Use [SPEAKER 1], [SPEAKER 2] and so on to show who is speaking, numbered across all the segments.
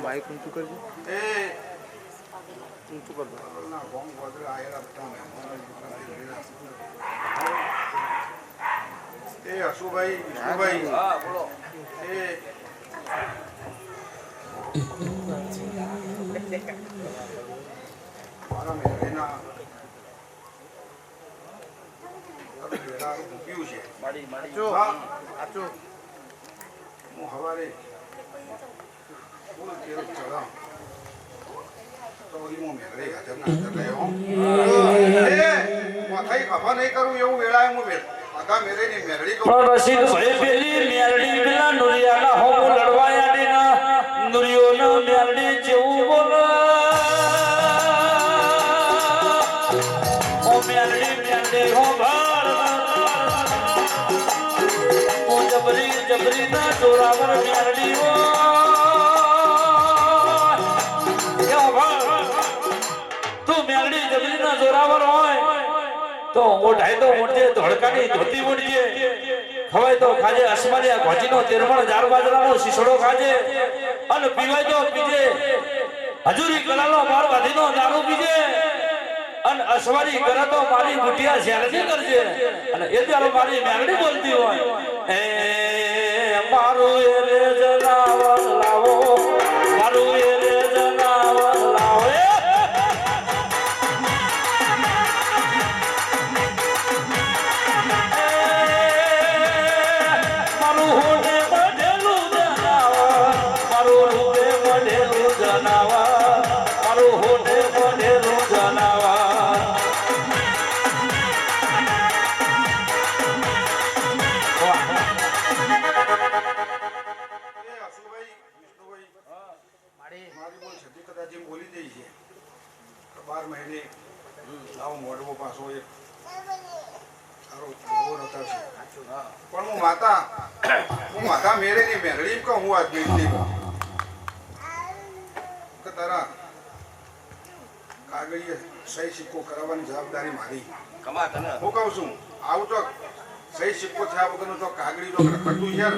[SPEAKER 1] Bike ઊંચું કરજો ઊંચું કરજો
[SPEAKER 2] એ હસુભાઈ વિષ્ણુભાઈ હા બોલો એ મારા મેરેના વેલા મૂક્યું છે માડી માડી જો આચો હું હવારે બોલ કેરો ચડા તો ઈમો મેરે હાજર ના હાજર લેવો એ માથાઈ ખબર નહીં કરું એવું વેળાએ હું આધા મેરે ની મેરડી કો
[SPEAKER 3] રસીદ ભાઈ પેલી મેરડી પેલા નુરિયાના હોમો લડવાયા દેના નુરિયોનો મેરડી જેવું બોલ ઓ મેરડી મેરડી હો ભાર ઓ જબરી જબરી ના જોરાવર મેરડી હો યો ભાર તું મેરડી જબરી ના જોરાવર હોય તો મોઢાઈ તો મોઢે ધડકાની ધોતી મોઢીએ ખવાય તો ખાજે અસમાનિયા ઘોચીનો તેરમણ જાર બાજરાનો શીશડો ખાજે અને પીવાય તો પીજે હજુરી કલાલો માર બાધીનો દારૂ પીજે અને અસવારી કરે તો મારી ગુટિયા શેરજી કરજે અને એ ત્યારે મારી મેરડી બોલતી હોય એ મારું એ રે જનાવર લાવો મારું એ રે જનાવર લાવો
[SPEAKER 2] હું માતા મેરે ની મેરડી કો હું આદમી કે તારા કાગળીએ સહી સિક્કો કરાવવાની જવાબદારી મારી કમા તને હું કહું છું આવું તો સહી સિક્કો થયા વગરનું તો કાગળી તો ખટું છે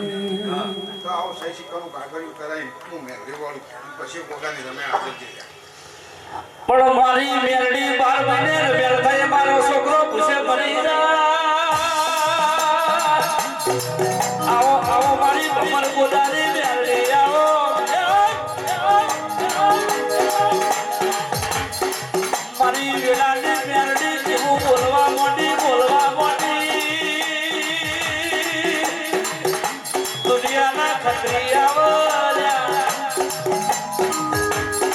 [SPEAKER 2] તો આવો સહી સિક્કાનું કાગળિયું કરાવી હું મેરડી વાળું પછી પોતાની રમે આગળ જઈ
[SPEAKER 3] પણ મારી મેરડી 12 મહિને રમેલ થાય મારો છોકરો પૂછે ભરી આવો આવો મારી ભમર ગોદારી મેરડી આવો મારી વેલાની મેરડી જેવું બોલવા મોટી દુનિયાના ખતરી આવો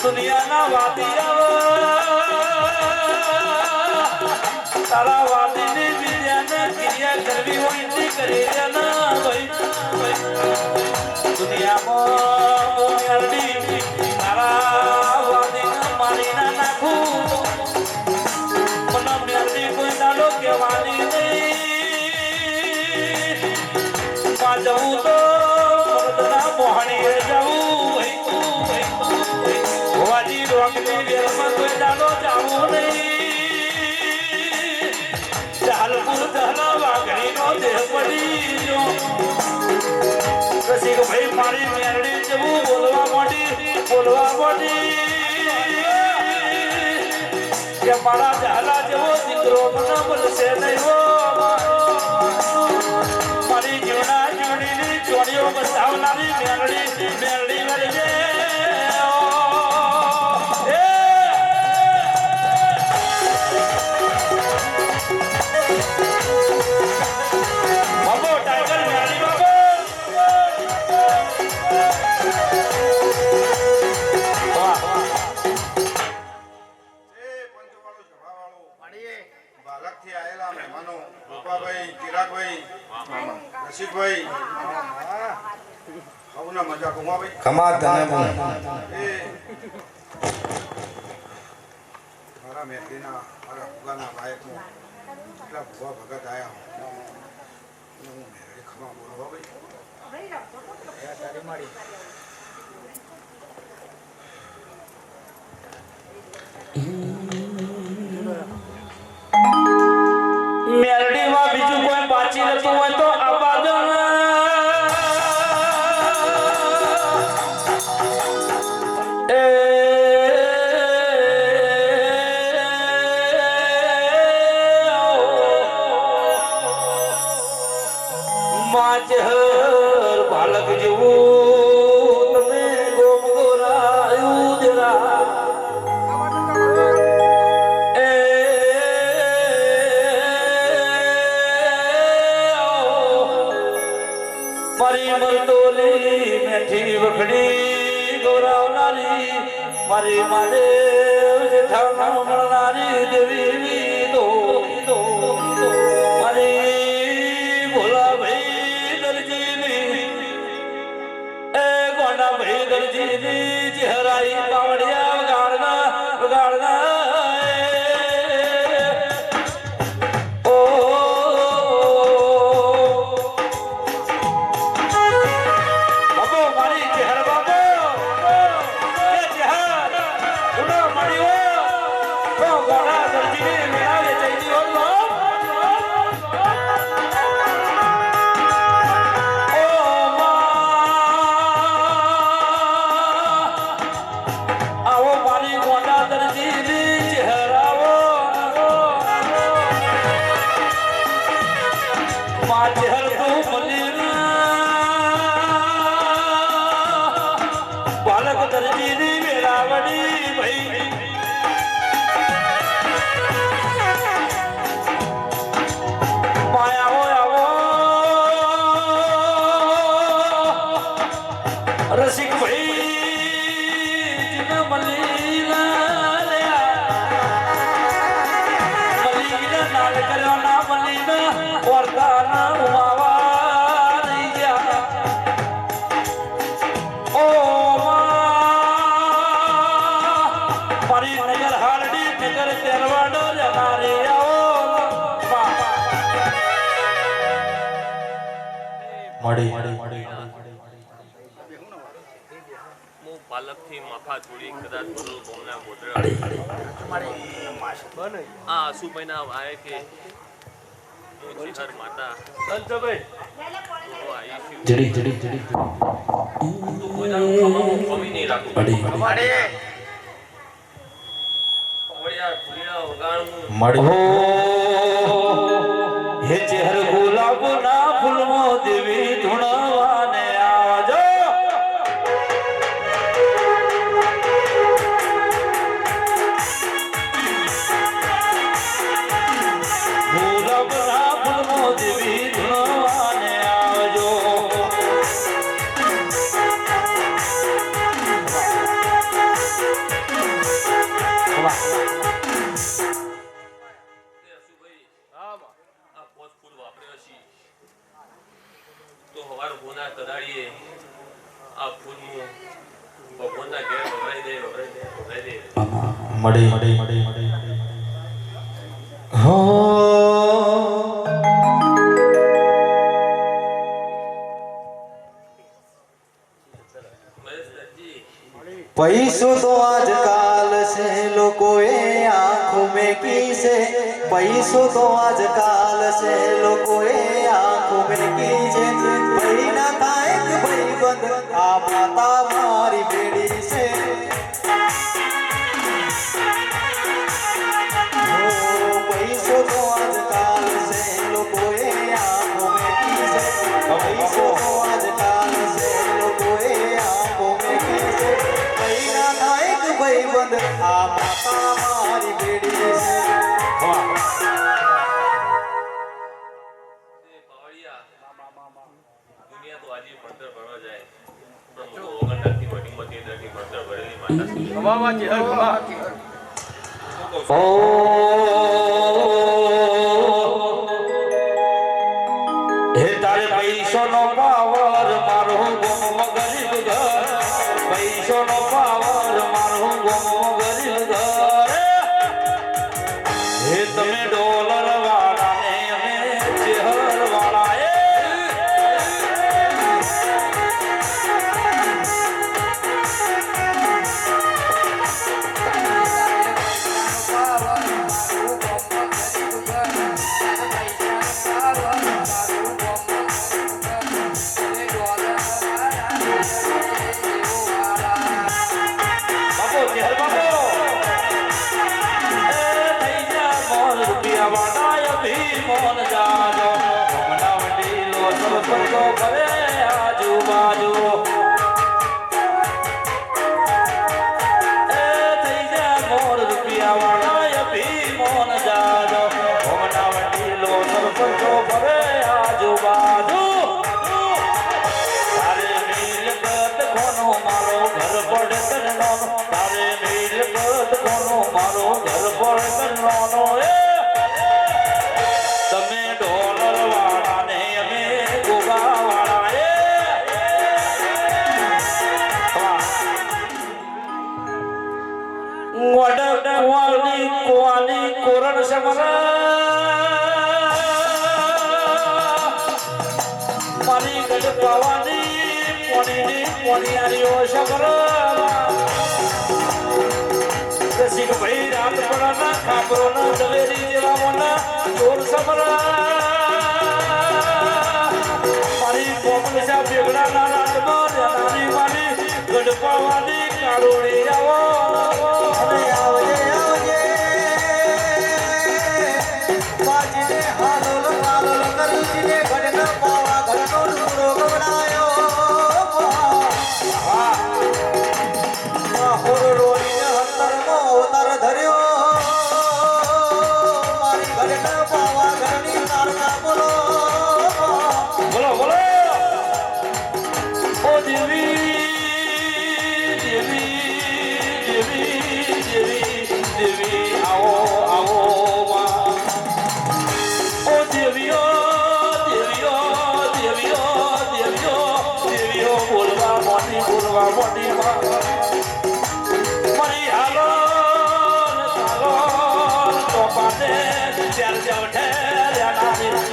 [SPEAKER 3] દુનિયાના વાદી આવો તારા વાદીની વિદ્યાને ક્રિયા કરવી હોય તે કરી દેના ભાઈ દુનિયામાં મેરડી તારા વાદીને મારી ના નાખું મને મેરડી કોઈ દાડો કહેવાની નહીં માં જવું તો મર્દના મોહણીએ જવું હોવાજી રોકની વેરમાં કોઈ દાડો જાવું નહીં ચાલપુર ચાલા વાઘણીનો દેહ પડી જો રસિક ભાઈ મારી મેરડી જેવું બોલવા મોટી કે મારા ઝાલા જેવો દીકરો મને મળશે નહીં હો મારી જીવના જીવડીની ચોરીઓ બસાવનારી મેરડી વળજે
[SPEAKER 2] રસિકભાઈ આવું મજા કુમા ભાઈ
[SPEAKER 4] ખમા તને
[SPEAKER 2] મારા મેરડીના મારા ભુગાના બાયકનો એટલા ભુવા ભગત આવ્યા હું મેરડી ખમા બોલવા ભાઈ
[SPEAKER 3] મેરડીમાં બીજું કોઈ બાચી રહેતું હોય તો આબાદ માજહર બાલક જેવું તમે ગોમ ગોરાયું જરા એ મારી મરતોલી મેઠી વખડી ગોરાવનારી મારી મહાદેવ જેઠાણા મળનારી દેવી દો મારી ભોલા ભાઈ દરજીની એ ગોંડા ભાઈ દરજીની ચહેરાઈ પાવડિયા વગાડના બાલક દરજીની મેળાવડી ભાઈ માયાઓ આવો રસિક ભાઈ જીન મલીના નાલ કર્યો ના મલીના વર્તાના ઉમાવા નહીં ગયા ઓ મારી નગર હાલડી નગર તેરવાડો જનારી આવો
[SPEAKER 4] મળી
[SPEAKER 5] હું પાલકથી માફા છોડી કદાચ બોલું બોમના ગોદરા આ આસુભાઈના આય કે હું ચિહર માતા
[SPEAKER 3] સંતભાઈ
[SPEAKER 5] તો આઈશું
[SPEAKER 4] જડી જડી જડી
[SPEAKER 5] તો પોતાનું ખમાવું ખમી નહીં રાખું
[SPEAKER 4] મળી
[SPEAKER 5] વળિયા ફૂલિયા વગાણનું
[SPEAKER 4] મળી
[SPEAKER 3] હે ચહેર ગુલાબના ફૂલમાં દેવી ધૂણવાને આવજો ગુલાબના ફૂલમાં દેવી ધૂણવાને આવજો
[SPEAKER 5] આ પોત ફૂલ વાપર્યો છે તો હવાર ગોના કદાડીએ આ ફૂલનું ભગવાનના ઘેર વપરાઈ દે
[SPEAKER 4] મળી હો
[SPEAKER 5] મહેશજી
[SPEAKER 1] पैसों तो आजकल से लोगों आंखों में कीसे पैसों तो आजकल से लोगों आंखों में कीसे भाई ना खाए भाई बंद आ माता मारी बेड़ी से पैसों तो आजकल से लोगों आंखों में कीसे पैसों तो आजकल से लोगों आंखों में कीसे भाई ना खाए भाई बंद आ माता मारी बेड़ी से
[SPEAKER 5] દુનિયા તો આજે ભણતર ભણવા જાય પણ હું તો ઓગણથી મોટી દરથી ભણતર ભરેલી માતા છું
[SPEAKER 3] ઓ હે તારે પૈસોનો પાવર મારું ગોમ ગરીબ ઘર પૈસોનો પાવર મારું ગોમ ગરીબ ઘર હે તમે ડોલર વાળા ને અમે ચહેર વાળા બાપો ચહેર બાપો મારી ગઢ પાવાની પોણીની પોણિયારીઓ સમરા રસિક ભાઈ રાત પડાના ખાબરો ના દવેરી જેવા મોના જોર સમરા મારી કોમલ સા બેગડા ના રાતમાં નાની મારી ગઢ પાવાની કાળોડી આવો
[SPEAKER 1] અને આવજે આવજે બાજીને હાલોલ કાલોલ કરુજીને ઘડન પાવા ઘરનો ડુંગરો ગવડાયો હોરોડીને હતરનો અવતાર ધર્યો મારી ઘડન પાવા ઘરની તારકા બોલો
[SPEAKER 3] બોલો બોલો ઓ દેવી દેવી દેવી દેવી દેવી આવો આવો માં ઓ દેવીઓ દેવીઓ દેવીઓ દેવીઓ દેવીઓ બોલવા મોટી માં મારી હાલો ચાલો તો પાને ચાર ચાર ઠેર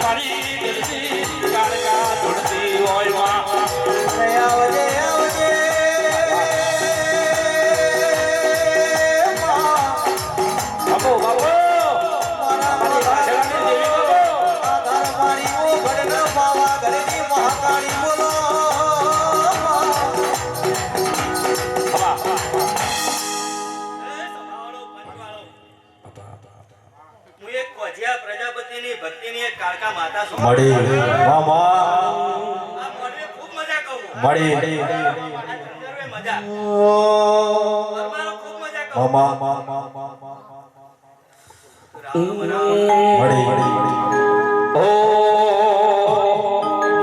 [SPEAKER 3] મારી ગલતી કાળકા ધૂળતી હોય માં
[SPEAKER 1] અને આવજે આવજે
[SPEAKER 3] બાબો બાબો મારી ભાષાની દેવી બાબો
[SPEAKER 1] આધાર મારી ઓ ઘડન પાવા ઘરની મહાકાળી બોલો
[SPEAKER 4] હું એક કોજિયા પ્રજાપતિની ભક્તિની એક કાળકા માતા છું.
[SPEAKER 1] મળી મામા
[SPEAKER 4] આ મોઢે ખૂબ મજા કહું.
[SPEAKER 1] મળી
[SPEAKER 4] આ ચંદરવે મજા. પરમારો ખૂબ મજા કહું.
[SPEAKER 1] મામા
[SPEAKER 4] રામ રામ.
[SPEAKER 1] મળી
[SPEAKER 3] ઓ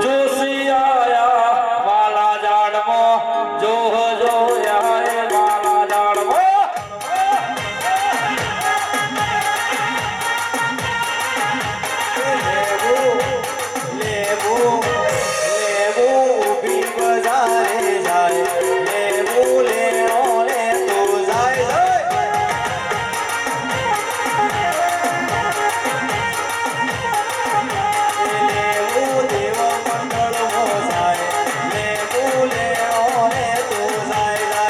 [SPEAKER 3] જોશી આયા વાલા ઝાડમાં જો જોયા એ વાલા ઝાડમાં
[SPEAKER 1] લેબુ લેબુ ઊભી બજારે જાય લેબુ લેણો લે તો જાય લેબુ દેવ મંડળ જાય લેબુ લેણો લે તો જાય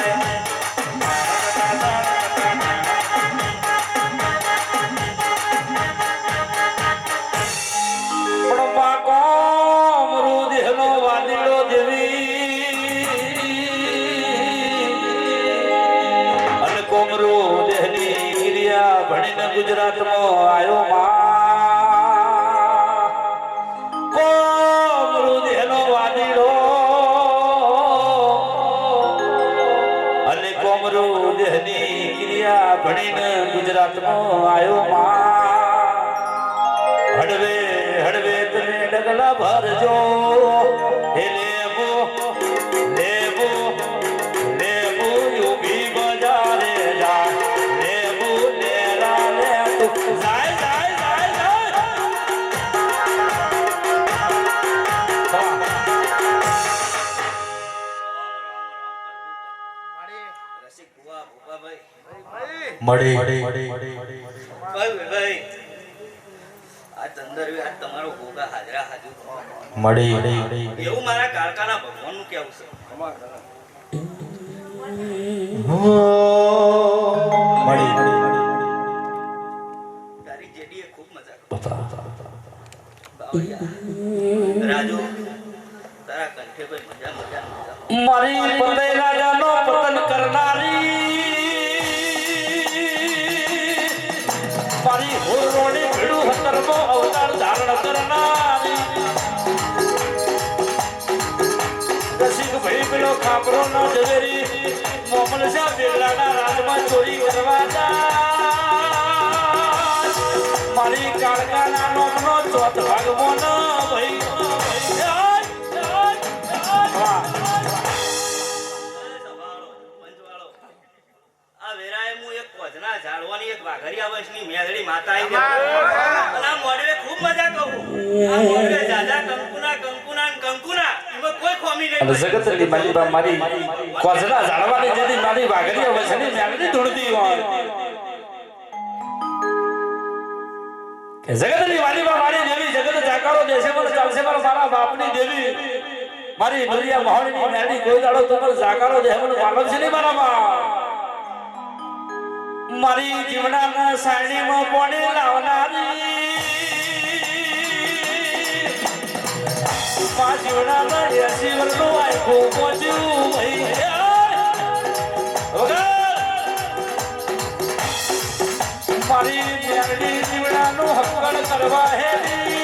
[SPEAKER 3] પડપા કોમરૂ દેહનો વાદીડો દેવી અને કોમરૂ દેહની ગિરિયા ભણીને ગુજરાતમાં આયો માં કોમરૂ દેહનો વાદીડો અને કોમરૂ દેહની ગિરિયા ભણીને ગુજરાતમાં આયો માં હડવે હડવે તમે ડગલા ભરજો હે લેબુ લેબુ લેબુ ઊભી બજારે જા લેબુ લેરા લે તું જાય જાય જાય જાય
[SPEAKER 4] રસિક ભુવા, ભુવાભાઈ.
[SPEAKER 1] મળી
[SPEAKER 4] ભાઈ, આ ચંદરવે આ તમારો ભોગા હાજરા હાજર.
[SPEAKER 1] મળી
[SPEAKER 4] એવું મારા કાળકાના ભગવાનનું કહેવું છે. તારી જેડીએ ખૂબ મજા કરી. બાવળિયા, રાજુ, તારા કંઠે ભાઈ મજા મજા મજા.
[SPEAKER 3] મારી પતય રાજાનો પતન કરનારી મારી હોરોડી ભીડું હતરમો અવતાર ધારણ કરનારી રસિક ભાઈ પેલો ખાબરો નો ઝવેરી મોમલ શાહ બેગડાના રાજમાં ચોરી કરવા જાય મારી કાળકાના નોમનો ચોથ ભાગવો ન ભાઈ
[SPEAKER 4] આ વેરાએ હું એક કોજના ઝાડવાની એક વાઘરિયા વંશની મેલડી માતા આઈ અને આ મોડવે ખૂબ મજા કહું. આ મોડવે જાજા કંકુના કંકુના ને કંકુના એમાં કોઈ ખોમી નહીં.
[SPEAKER 3] જગતની માલિકા મારી કોઝના ઝાડવાની જેથી મારી વાઘરી વસની મેલડી ધૂળતી હોય કે જગતની વાલીમાં મારી દેવી જગત જાકારો દેશે મને ચાલશે મારા બાપની દેવી મારી નરિયા મહોળની મેડી કોઈ દાડો તમારો જાકારો દે મને માલમ છે નહીં મારા બા મારી જીવનાના સાણીમાં પોણી લાવનારી મા જીવનાના 80 વર્ષનું આખું પહોંચ્યું ભાઈ મારી મેરડી જીવડાનું હક્કડ કરવા હેરી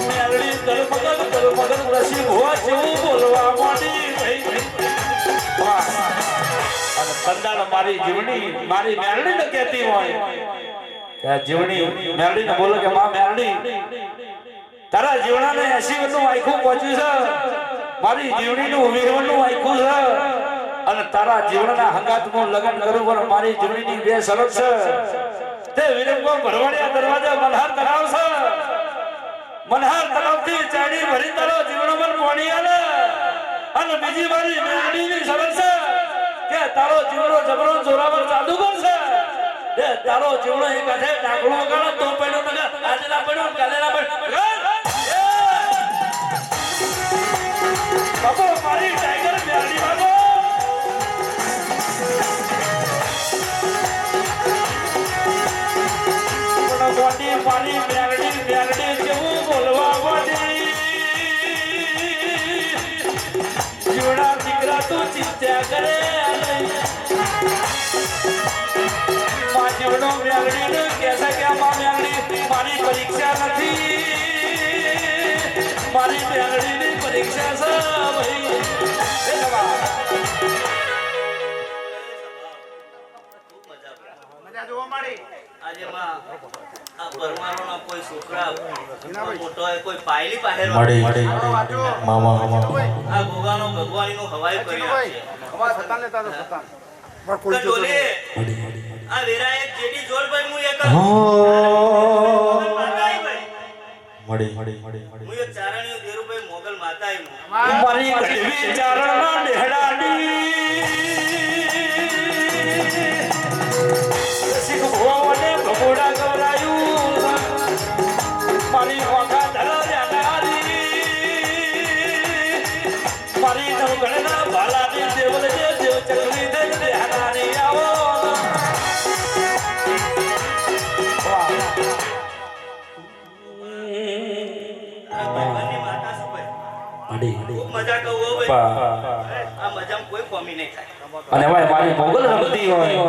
[SPEAKER 3] મેરડી તલમગર રસી હોવા જેવું બોલવા માંડી અને કંદાળ મારી જીવણી મારી મેરડી ને કહેતી હોય કે જીવણી મેરડી ને બોલો કે માં મેરડી તારા જીવડાને 80 વર્ષનું આખું પહોંચ્યું છે મારી જીવણીનું 20 વર્ષનું આખું છે અને તારા જીવનના હંગાતનું લગ્ન કરું પણ મારી જીવનની બે શરત છે તે વિરંગો ભરવાડિયા દરવાજા મનહાર તળાવ છે મનહાર તળાવથી ચાડી ભરી તારો જીવનમાં પાણી આલે અને બીજી મારી મેરડીની શરત છે કે તારો જીવનો જબરો જોરાવર જાદુ કરશે તે તારો જીવનો એક હાથે ડાકડું વગાડે તો પડ્યો નગર આજે ના પડ્યો કાલે ના પડ્યો બાપો મારી ટાઈગર મેરડી બાપો મોટી મારી મેરડી જેવું બોલવા માંડી જીવડા દીકરા તું ચિંતા કરે માં જીવડો મેરડી કેસે કે માં મેરડી મારી પરીક્ષા નથી મારી મેરડીની પરીક્ષા છે ભાઈ એ લવા
[SPEAKER 2] મજા જોવા મળી
[SPEAKER 4] આજે માં આ પરમારોના કોઈ છોકરા મોટો હોય કોઈ પાયલી પાહેર
[SPEAKER 1] મામા
[SPEAKER 4] આ ગોગાનો ભગવાનીનો હવાઈ કરી આપશે
[SPEAKER 2] અવાજ થતા લેતા તો થતા
[SPEAKER 4] તો ડોલે આ વેરા એક જેડી જોડ ભાઈ હું એક માતાઈ ભાઈ હું એક ચારણીઓ દેરુભાઈ મોગલ માતાઈ
[SPEAKER 3] મારી કડવી ચારણના નેહડાની શીખ ભોવાને ભગોડા ગવરાયું મારી વાંખા ધરાવ્યાનારી મારી નવગણના ભાલાની દેવલ જે દેવ ચકલી દે દેહાનારી આવો
[SPEAKER 4] ભગવાનની માતા શું ભાઈ ખૂબ મજા કહું હો ભાઈ આ મજામાં કોઈ કોમી નહીં થાય
[SPEAKER 3] અને ભાઈ મારી મોગલ રમતી હોય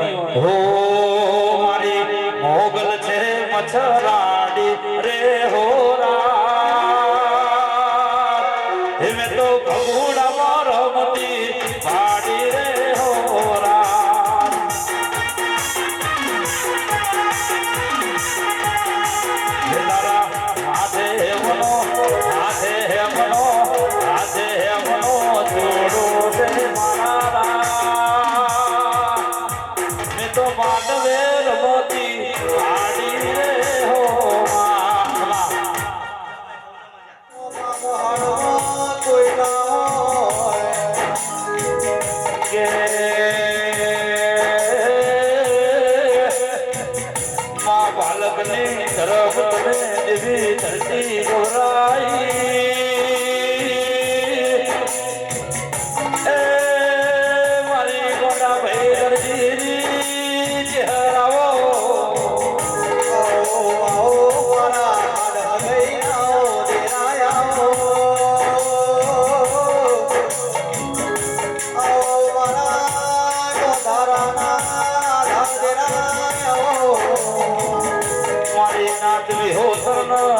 [SPEAKER 3] હો મારી મોગલ છે મચ્છરાડી રે હો રાત મે તો ભગુડા રમતી ભાડી રે હો રાત તારા હાથે મનો જોડો છે મારા તો માંડવે રમતી આડી રે હો
[SPEAKER 1] કોઈ ના હોય
[SPEAKER 3] કે મા બાલકની તરફ તમે દેવી ધરતી ગોરાઈ એ મારી ગોડા ભાઈ દરજી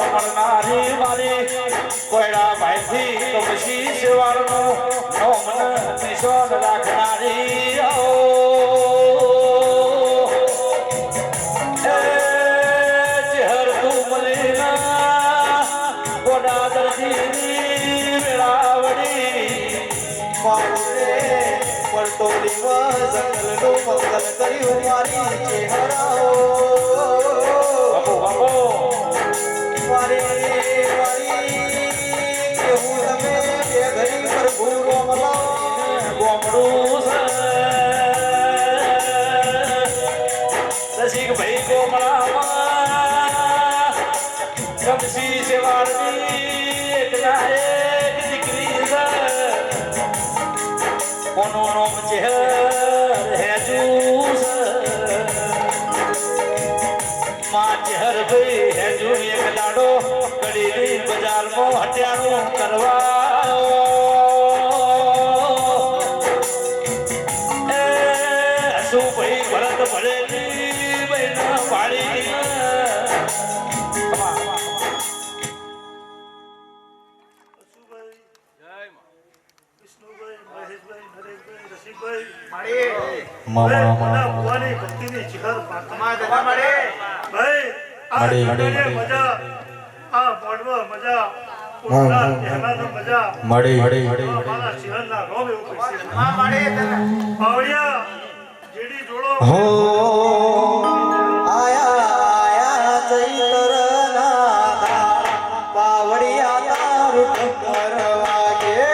[SPEAKER 3] મળનારી મારી કોયડા ભાઈથી કમશી સેવાનું નોમન નિશોન રાખનારી ચહેર તું મલીના ગોડા દરજીની વેળાવડી
[SPEAKER 1] પટોલીમાં જંગલનું મંગલ કર્યું મારી ચહેરાઓ
[SPEAKER 3] બાપો
[SPEAKER 1] કેવું તમે બે ઘડી પર ભૂલો મળો
[SPEAKER 3] ગોમડું રસિક ભાઈ ગોમ મોનું નામ ચહેર હેજુ માં ચહેર ભાઈ હેજુ એક લાડો કડીની બજારમાં હટિયાણું કરવા એ હસુ ભાઈ ભરત ભરેલી બહેના પાડી
[SPEAKER 1] હો આયા ચૈતરના પાવડિયા તારું ઠક્કર વાગે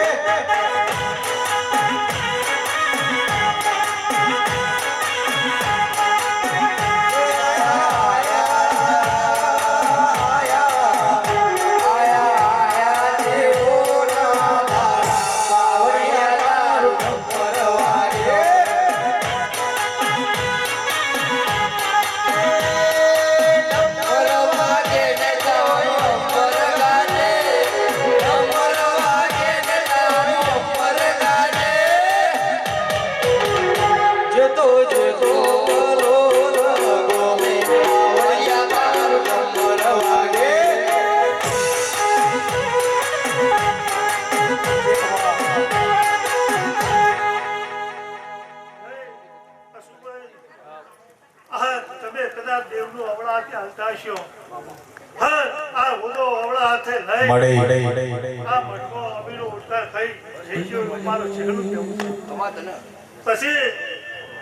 [SPEAKER 6] પછી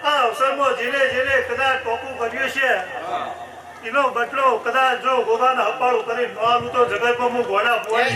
[SPEAKER 6] આ અવસરમાં જેને જેને કદાચ ટોપું કર્યું છે એનો બદલો કદાચ જો ગોગાને હપાળું કરી ન આલું તો જગતમાં હું ઘોડા પોઈ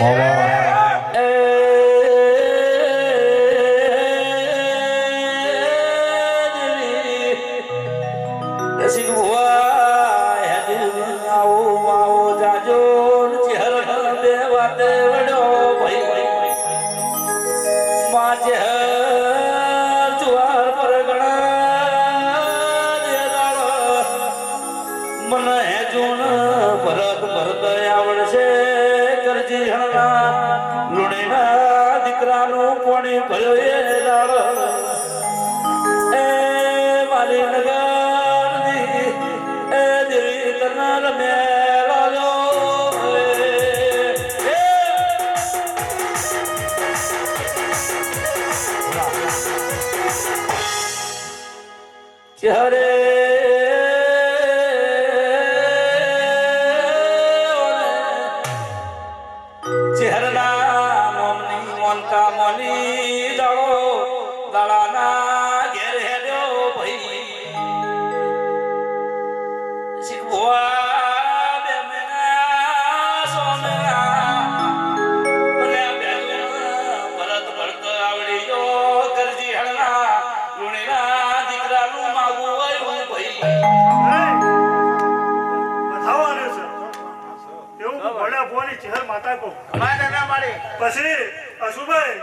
[SPEAKER 6] પછી અશુભાઈ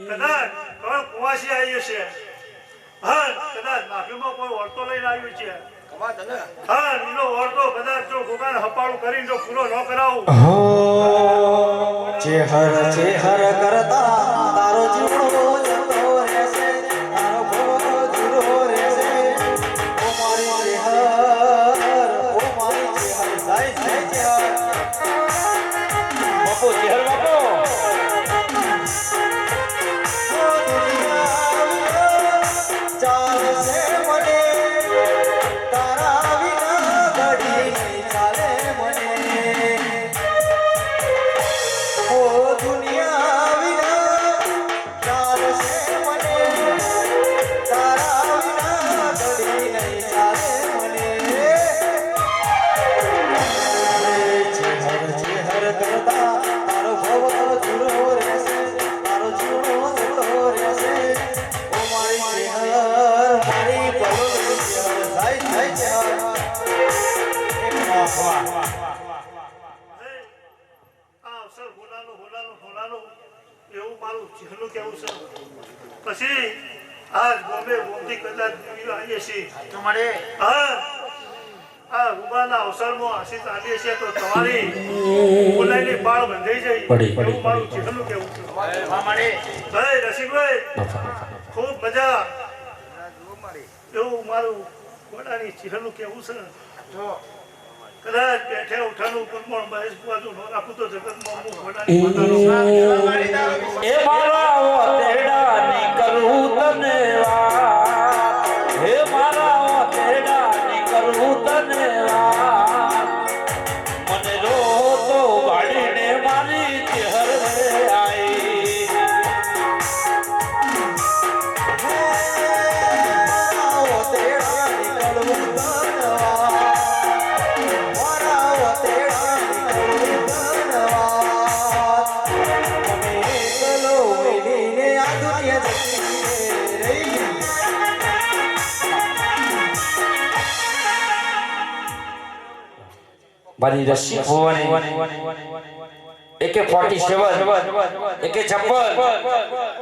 [SPEAKER 6] કદાચ કોઈ કુવાસી આવી છે હા કદાચ નાફીમાં કોઈ ઓળતો લઈને આવ્યું છે હા એનો ઓળતો કદાચ જો ગોગાને હપાળું કરીને જો પૂરો ન કરાવું
[SPEAKER 1] હો ચેહર ચેહર કરતા તારો જીવડો જતો રહેશે તારો ભવો જુરો રહેશે ઓ મારી ચેહર જાય જાય ચેહર
[SPEAKER 3] બાપુ ચેહર બાપુ
[SPEAKER 6] પછી આજ બોમ્બે બોમ્બથી કદાચ દેવીઓ આવીએ છીએ હા આ રૂબાના અવસરમાં આશીષ આવીએ છીએ તો તમારી બોલાઈને બાળ બંધાઈ જાય એવું મારું ચહેરું કેવું છે ભાઈ રસિકભાઈ ખૂબ મજા એવું મારું ગોડાની ચહેરું કેવું છે કદાચ બેઠે ઉઠાનું પણ મહેશ બાજુ નો રાખું તો જગતમાં હું ગોડાની માતાનો
[SPEAKER 3] એ મારા તેડાની કરું તને વાત હે મારા તેડાની કરું તને વાત મને રો તો વાડીને મારી ચહેર આઈ મારી રસી ભવાની એકે 47 એકે 47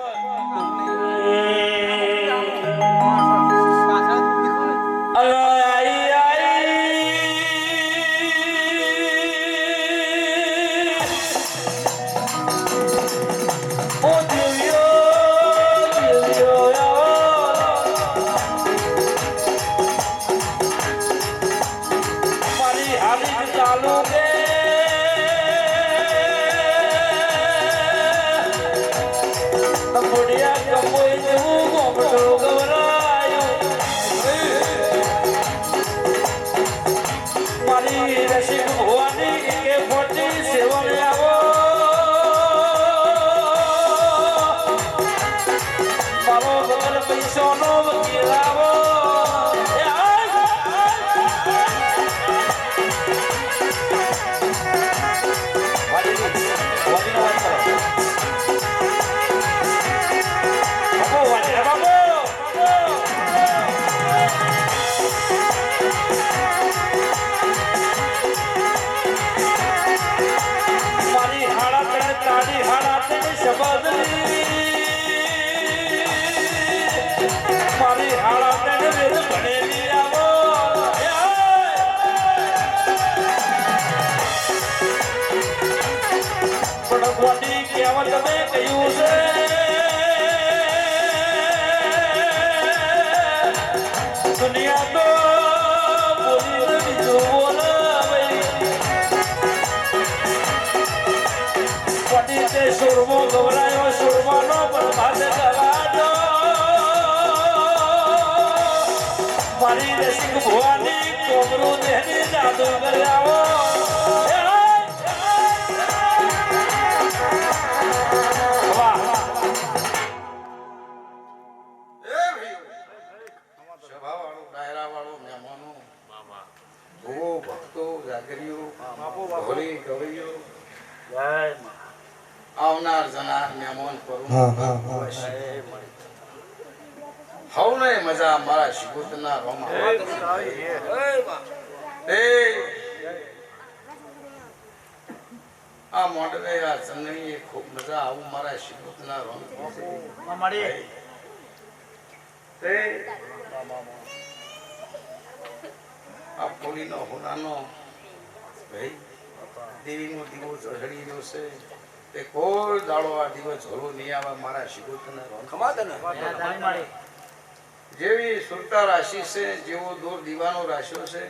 [SPEAKER 2] જેવી સુરતા રાશિ છે જેવો દૂર દીવાનો રાશ્યો છે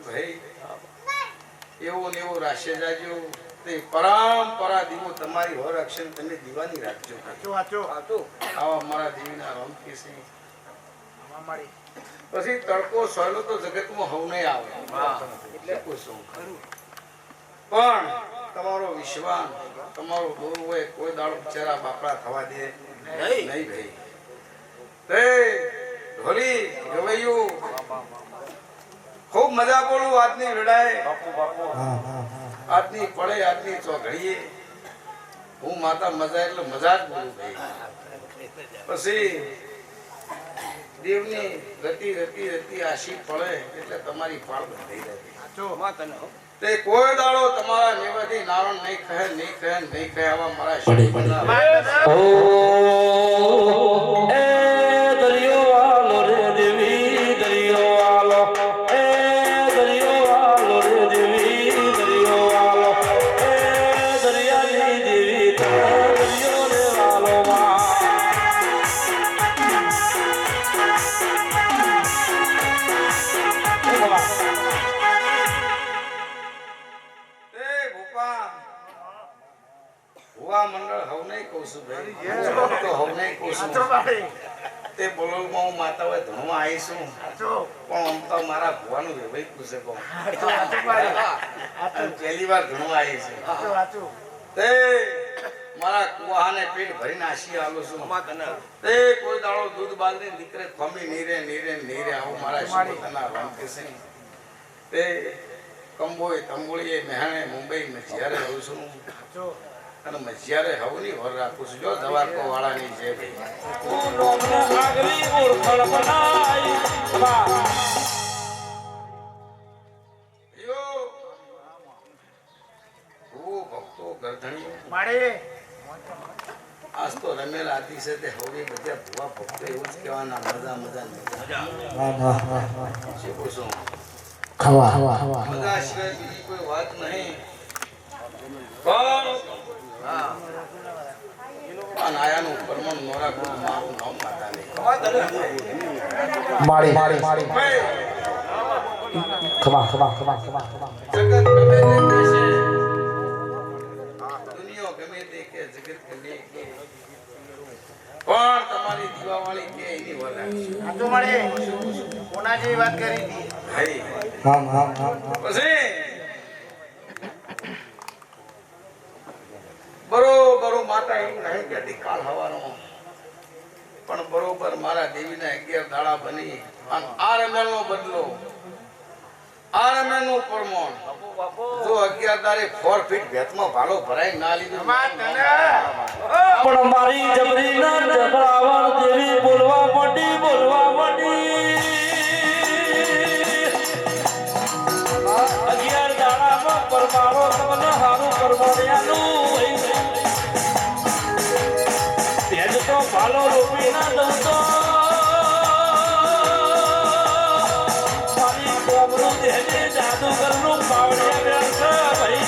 [SPEAKER 2] ભાઈ એવો ને એવો રાશિ જાજો તે પરંપરા દીવો તમારી હર અક્ષર તમે દીવાની રાખજો આવા મારા દેવીના રામ કેસી પછી તડકો સહેલો તો જગતમાં હવ નહીં આવે એટલે કોઈ શું પણ તમારો વિશ્વાસ તમારો દૂર હોય કોઈ દાડો બિચારા બાપડા થવા દે નહીં ભાઈ તે ઢોલી ગવૈયું ખૂબ મજા બોલું આજની લડાઈ આજની પડે આજની ચોઘડીએ હું માતા મજા એટલે મજા જ બોલું પછી દેવની ગતિ ગતિ ગતિ આશી પડે એટલે તમારી પાળ બંધાઈ જાય તે કોઈ દાડો તમારા નેવાથી નારણ નહીં કહે આવા મારા શિવ ભુવા મંડળ હવને કહું છું ભાઈ તો હવને કહું છું તે બોલોલમાં હું માતા હોય ધણવા આવીશું પણ આમ તો મારા ભુવાનું વેવાઈ પૂછે કહું પહેલી વાર ધણવા આવી છે તે મારા કુવાને પેટ ભરીને આશી આલું છું તે કોઈ દાડો દૂધ બાલની દીકરે ખમી નીરે નીરે નીરે આવું મારા શિવતના રામ કહેશે તે કંબોઈ તંબોળીએ મેહાણે મુંબઈ મજિયારે રહું છું અને મજિયારે હવની વર રાખું છું જો દવારકો વાળાની છે ભક્તો ગરધણીઓ આજ તો રમેલ આદિ છે તે હવે બધા ભુવા ભક્તો એવું જ કહેવાના મજા મજા શું પૂછું મજા સિવાય બીજી કોઈ વાત નહીં પણ આયાનું પરમણ નોરા ગુરુ મારું નામ માતા નહીં જગત ગમે તે દેશે દુનિયા ગમે તે કે જગત ગમે તે પણ તમારી દીવાવાળી કે એની વરાય
[SPEAKER 7] આજો મળે કોના જેવી વાત કરી હતી
[SPEAKER 2] પછી બરોબર માતા એવું નહીં કહેતી કાલ હવાનો પણ બરોબર મારા દેવીના 11 દાડા બની અને આ રમેલનો બદલો આ રમેલનું પરમોણ જો 11 દાડે 4 ફીટ ભેતમાં ભાલો ભરાઈ ના લીધું
[SPEAKER 3] પણ મારી જબરી ના જબરાવર દેવી બોલવા માંડી અગિયાર દાડામાં પરમારો તમને હારું પરમાણ્યાનું તેજ તો ભાલો રોપી ના દઉં તો મારી કોબરું દેહને જાદુગરનું પાવડિયા વ્યર્થ ભાઈ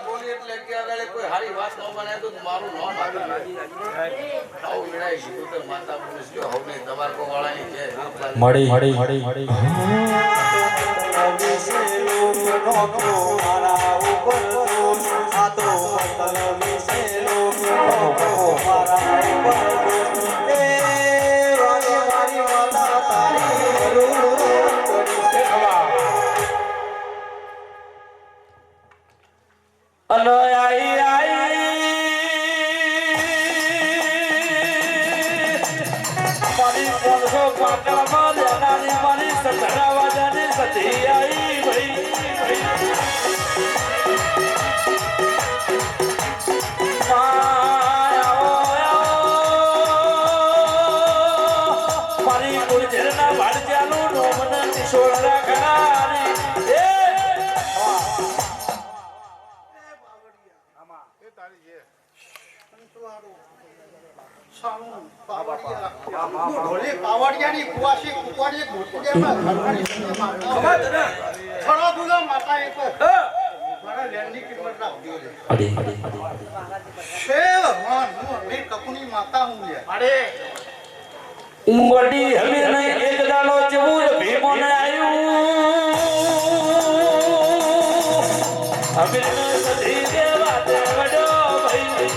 [SPEAKER 2] બોલી એટલે 11 દાડે કોઈ હારી વાત ન બને તો મારું નામ આવું લડાઈ શીખું તો માતા પુરુષ જો હવે દવારકો વાળાની છે
[SPEAKER 3] મળી અને મારી 500 પાકડામાં લેનારી મારી 17 વાજાની સતી આવી ભાઈ મારી ગુર્જરના ભાડજાનું નોમને કિશોર રાખનારી
[SPEAKER 7] પાવડિયાની કુવાસી કુકવાડી ગોતડિયામાં ઘરવાળી છોડો દુલો માતા એક મારા લેન્ડની કિંમત રાખજો છે ભગવાન હું મેં કપુની માતા હું અરે
[SPEAKER 3] ઉંગડી હવે નહીં એક દાડો જેવું ભીમોને આવ્યું હવે સધી દેવા દેવડો ભાઈ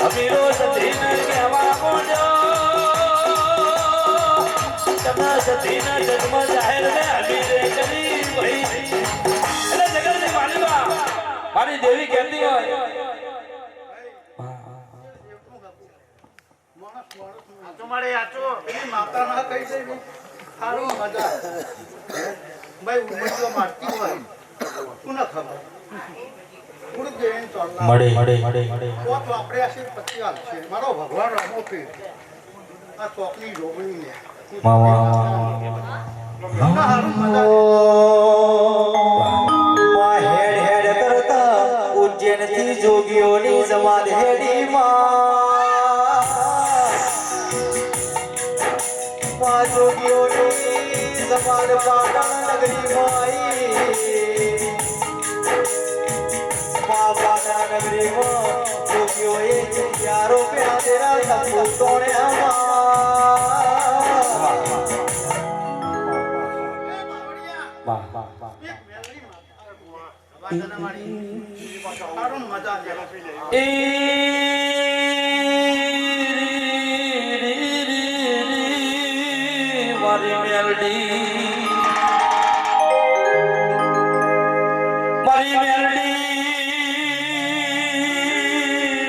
[SPEAKER 3] અમીરો સધીને કહેવા મોડ્યો તમે સધીના જન્મ જાહેર ને અમીરે કરી ભાઈ એટલે જગતની માલિકા મારી દેવી કહેતી હોય
[SPEAKER 7] તમારે આચો એની માતા ના કહી દે સારું મજા ભાઈ ઉમજો મારતી હોય કોને ખબર ગુરુ દેન ચોલા
[SPEAKER 3] મળે
[SPEAKER 7] તો આપણે આ શિર પત્યાલ છે મારો ભગવાન રામો છે આ ચોકની જોગણી ને
[SPEAKER 1] હેડ હેડ કરતા ઉજ્જૈન થી જોગીઓની સમાધ હેડી માં જોગીઓની સમાધ પાટણ નગરી માં પાટણ નગરી માં જોગીઓએ યારો પ્યા તેરા તપુ તોડ્યા
[SPEAKER 3] વાહ વાહ
[SPEAKER 7] એક મેલડી માતા વાતના મારી સારું મજા આવે
[SPEAKER 3] મારી મેલડી મારી મેલડી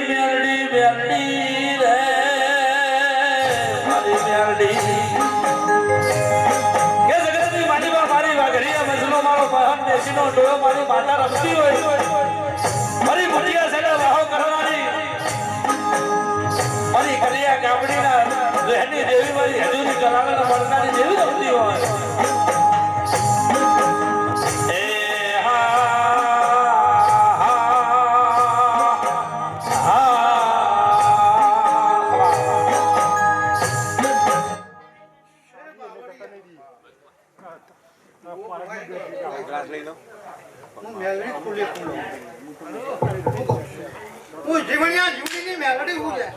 [SPEAKER 3] મેલડી મેલડી રે મારી મેલડી કે જગતની માટીમાં મારી વાઘરીયા મજલો મારો બહન દેશીનો ડોળો મારી માતા રમતી હોય મારી મુઠિયા સેડા વાહો કરવાની મારી કલિયા ગામડીના રહેની દેવી મારી હજુરી કલાના મળનારી દેવી રમતી હોય એ હા
[SPEAKER 7] હું મેલડી ખુલે ખુલો હું જીવણિયા જીવણીની મેલડી હું છે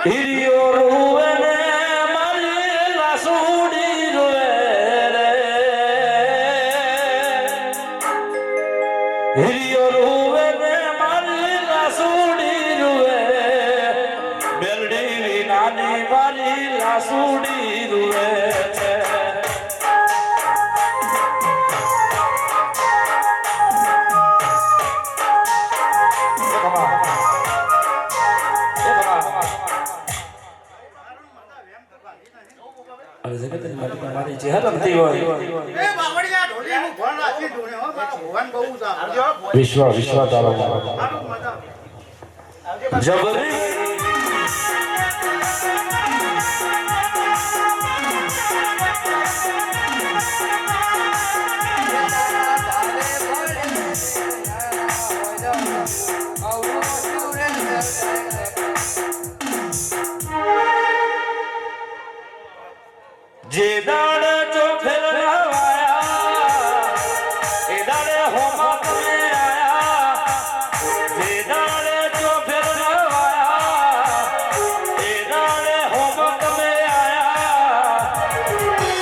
[SPEAKER 3] હિરિયો રૂવે ને મારી લાસુડી રૂવે રે હિરિયો રૂવે ને મારી લાસુડી રૂવે મેલડી નાની મારી લાસુડી રૂવે છે તમારી જે રમતી હોય
[SPEAKER 7] એ બાવળિયા ઢોલી હું ભણ રાખી ઢોલે હો મારો ભગવાન બહુ સારો
[SPEAKER 3] વિશ્વ તારો
[SPEAKER 7] સારું મજા
[SPEAKER 3] જબરી જે દાડે જો ફેરવાયા એ દાડે હોમા તમે આયા જે દાડે જો ફેરવાયા એ દાડે હોમા તમે આયા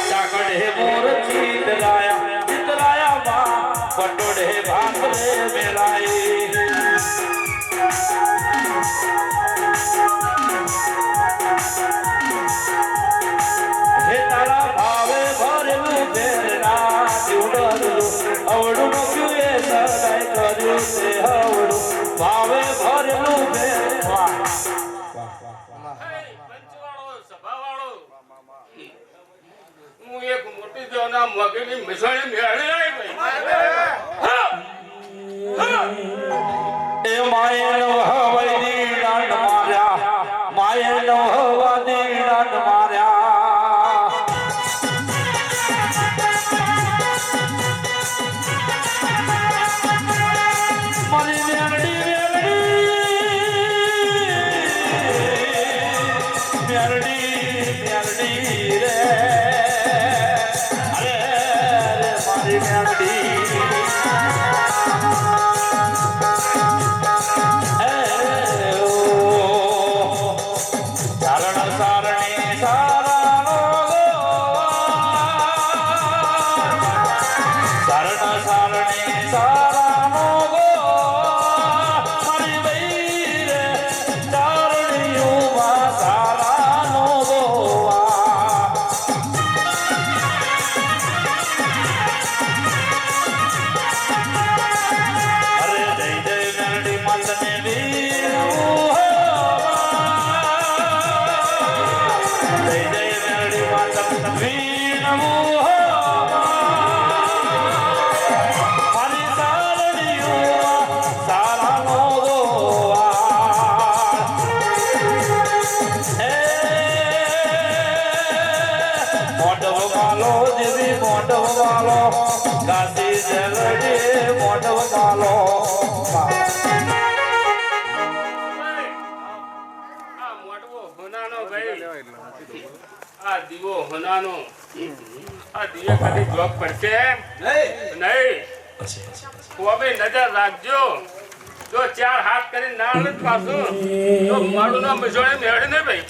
[SPEAKER 3] ચાકડે મોર ચિતલાયા માં પટોડે ભાખરે મેલાઈ તારા ભાવે ભરેલું બેરના જીવડલું અવડું નોક્યું એ સદાય કર્યું છે હવડું ભાવે ભરેલું બેર
[SPEAKER 5] પંચવાળો સભાવાળો હું એક મોટી જોના મગની મિસળી મેળી
[SPEAKER 3] એ માયનો હવાઈ દાંડ માર્યા માયનો હવાની દાંડ માર્યા મારી મેરડી રે અરે મારી મેરડી
[SPEAKER 5] આ મોટવો હોનાનો ભાઈ આ દીવો હોનાનો આ દીવે કદી જોગ પડશે નહીં કોબે નજર રાખજો જો ચાર હાથ કરીને ના આવે પાછું તો મારું નામ મજોડે મેળે ને ભાઈ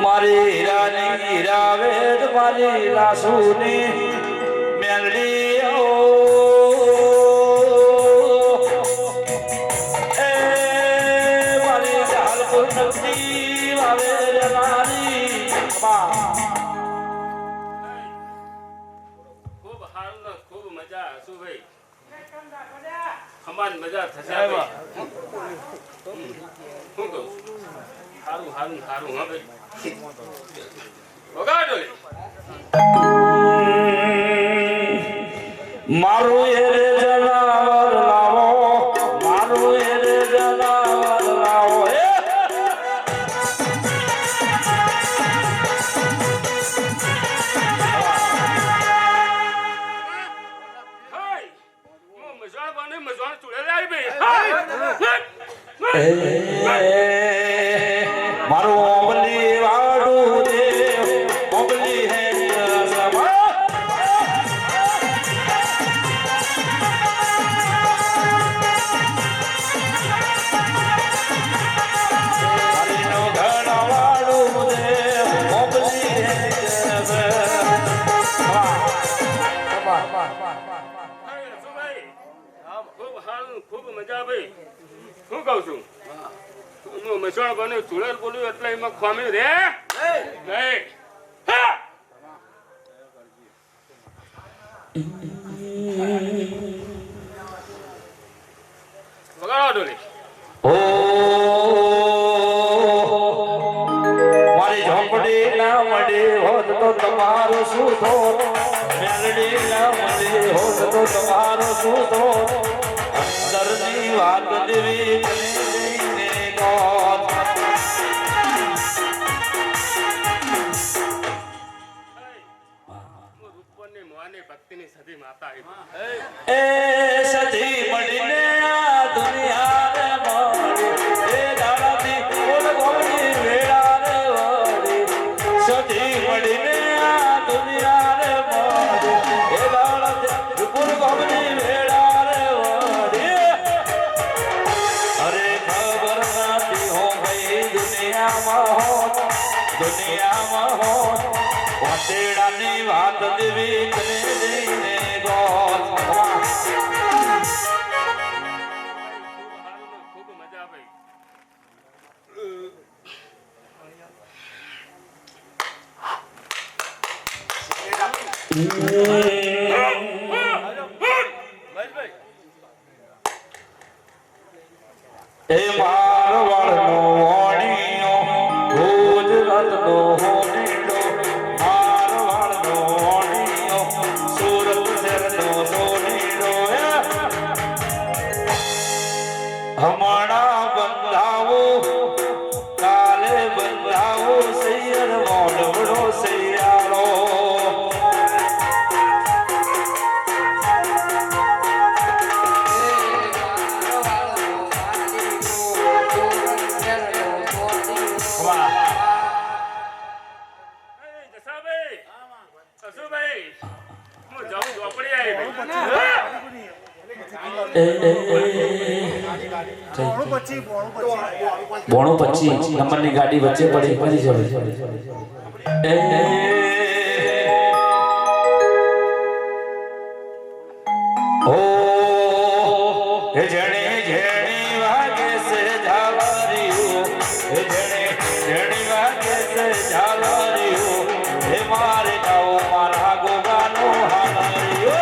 [SPEAKER 3] મારી રાની રાવેદ મારી લાસુની મેલડી એ મારી જાલપુર નગરી વાવેદ નારી
[SPEAKER 5] ખૂબ હારું ને ખૂબ મજા હશું ભાઈ ખમાન મજા થશે ભાઈ શું કહું હારું હારું હારું હા ભાઈ વગાડો લે
[SPEAKER 3] મારું એ રે જનાવર લાવો મારું એ રે જનાવર લાવો
[SPEAKER 5] હાય હું મજવાણ બને મજવાણ ચૂડે લાવી ભાઈ
[SPEAKER 3] મારું ઓબલી વાડું દેવ ઓબલી હે
[SPEAKER 5] ખૂબ હારું ખૂબ મજા ભાઈ શું કહું છું હું મસણ બન્યું ચૂડેલ બોલ્યું એટલે એમાં ખોમ્યું રે નહીં હા વગાડો ડોલી
[SPEAKER 3] ઓ મારી ઝોપડી ના મળી હોત તો તમારો શું થોત મેલડી ના મળી હોત તો તમારો શું થોત અંદરની વાત દેવી જઈને ગોત
[SPEAKER 5] રૂપની મોહની ભક્તિની સધી માતા
[SPEAKER 3] એ સધી મળીને આ દુનિયા રે મળી એ દાડાથી બોલ ગોળી વેળા રે વળી સધી મળીને આ દુનિયા રે મળી એ દાડાથી બોલ ગોળી વેળા રે વળી અરે ખબર નથી હો ભાઈ દુનિયામાં હો વાટેડાની વાત દેવી તને જઈને ગોત
[SPEAKER 5] ખૂબ મજા ભાઈ
[SPEAKER 3] એ મારવાડનો ઓણીઓ ગુજરાતનો હોણીડો મારવાડનો ઓણીઓ સુરત શહેરનો સોનીડો હમણાં બંધાવો કાલે બંધાવો સૈયર મોડવડો સૈયાળો
[SPEAKER 5] હું જાઉં ઝોપડી આવી
[SPEAKER 3] બોણું 25 નંબરની ગાડી વચ્ચે પડી પડી જવી ઓ હે જણે જેણી વાગે સે ઝાલરિયો હે જણે જેણી વાગે સે ઝાલરિયો હે મારે ગાઓ મારા ગોગાનો હાલરિયો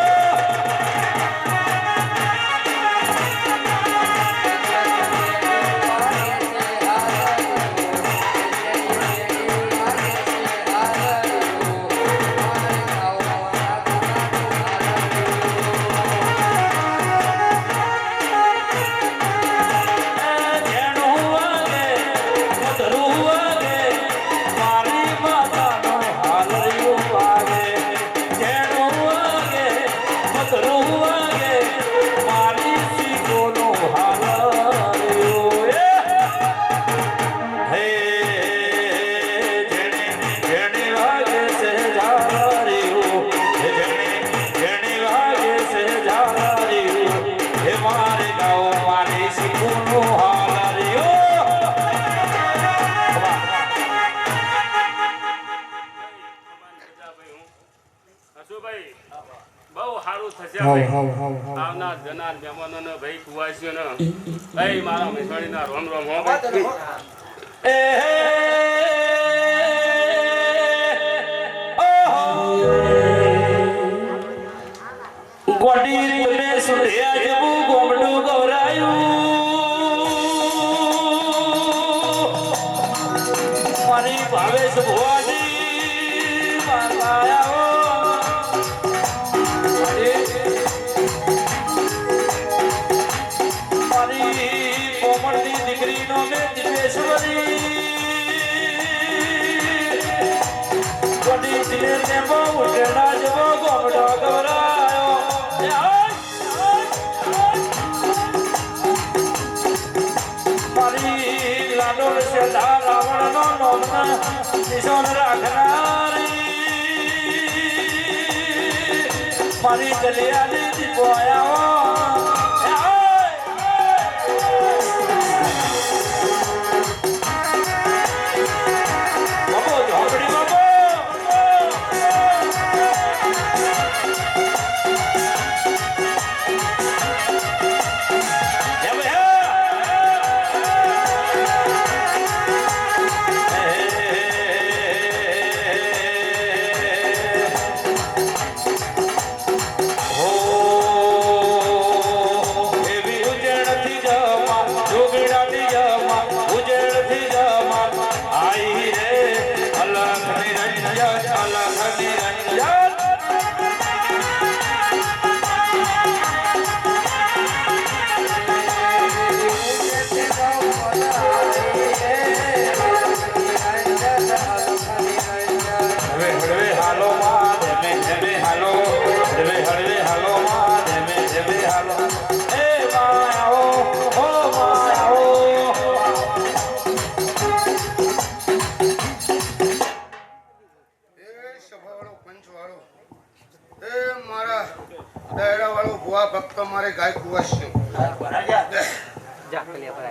[SPEAKER 5] ભાઈ બહુ સારું થશે ભાઈ. આવનાર જનાર મહેમાનોને ભાઈ કુવાસીઓને ભાઈ મારા મેસવાડીના રોમ રોમ હો ભાઈ.
[SPEAKER 3] ગોડી તમે સુધ્યા જેવું ગોમડું ગવરાયું મારી ભાવેશ ભુવાની મારા મારી કોમળની દીકરીનો મેં દિવેશ્વરી ગોડી દિલેને બહુ ઉઠેલા જેવો ગોમડો ગવરાયો. મારી લાડોળ છે રાવણનો નોમના નિશાન રાખનારી મારી દલિયાની દીપો બાબો ઝોપડી બાબો
[SPEAKER 2] મારે ગાય કુવાસ છે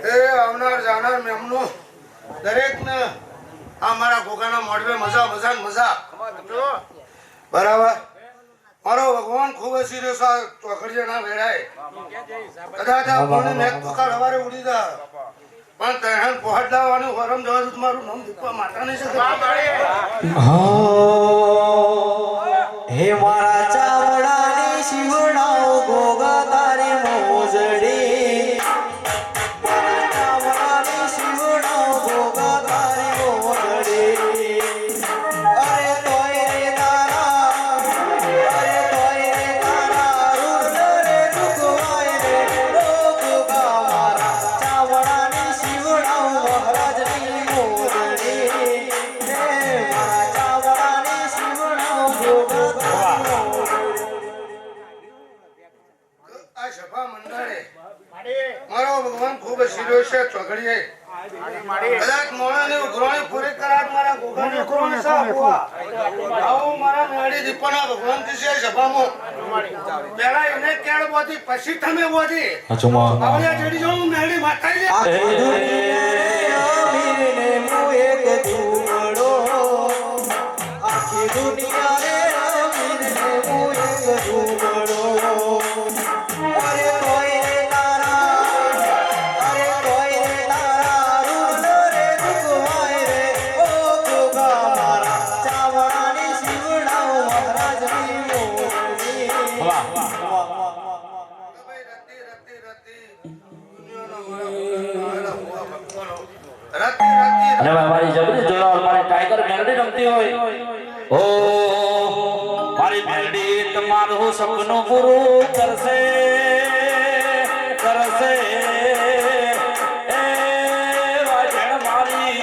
[SPEAKER 2] એ આવનાર જાનાર મેમનો દરેક ને આ મારા ગોગાના મોઢવે મજા મજા મજા બરાબર. મારો ભગવાન ખૂબ સિરિયસ આ ચોકડીએ ના વેડાય કદાચ આ કોને મેં તો કાલ સવારે ઉડી જા પણ તહેન પહોંચડાવવાનું ફોરમ જવા દઉં મારું નામ દીપા માતા નહીં છે.
[SPEAKER 1] હે મારા ચામડાની શિવડાઓ ગોગા તારી મોજડી મારા ચામડાની શિવડાઓ ગોગા તારી મોજડી અરે તોય રે તારા રૂપ રે દુખવાય રે ગોગા મારા ચામડાની શિવડાઓ મહારાજની મોજડી હે મારા ચામડાની શિવડાઓ ગોગા
[SPEAKER 2] આ સભા મંડળે મારો ભગવાન ખૂબ સિરિયસ છે ચોકડીએ કદાચ મોણાને ઉઘરાણી પૂરી કરાત મારા ગોગાને ઉઘરાણી સાપવા આવો મારા નાડી દીપાના ભગવાન થી છે સભામાં પહેલા એને કેળ બોધી પછી તમે બોધી આવડે જેડી જો નાડી માતાઈ
[SPEAKER 1] આખી દુનિયાને હું એક ઝૂંપડો આખી દુનિયા રે અમીરને હું એક ઝૂંપડો અરે તોય રે તારા રૂપ રે દુખવાય રે ઓ ગોગા મારા ચાવડાની શિવડાઓ મહારાજની મોજડી. વાહ વાહ
[SPEAKER 3] અને મારી જબરી જોડાવર મારી ટાઈગર મેલડી રમતી હોય ઓ મારી મેલડી તમારું સપનું પૂરું કરશે કરશે એ વાજણ મારી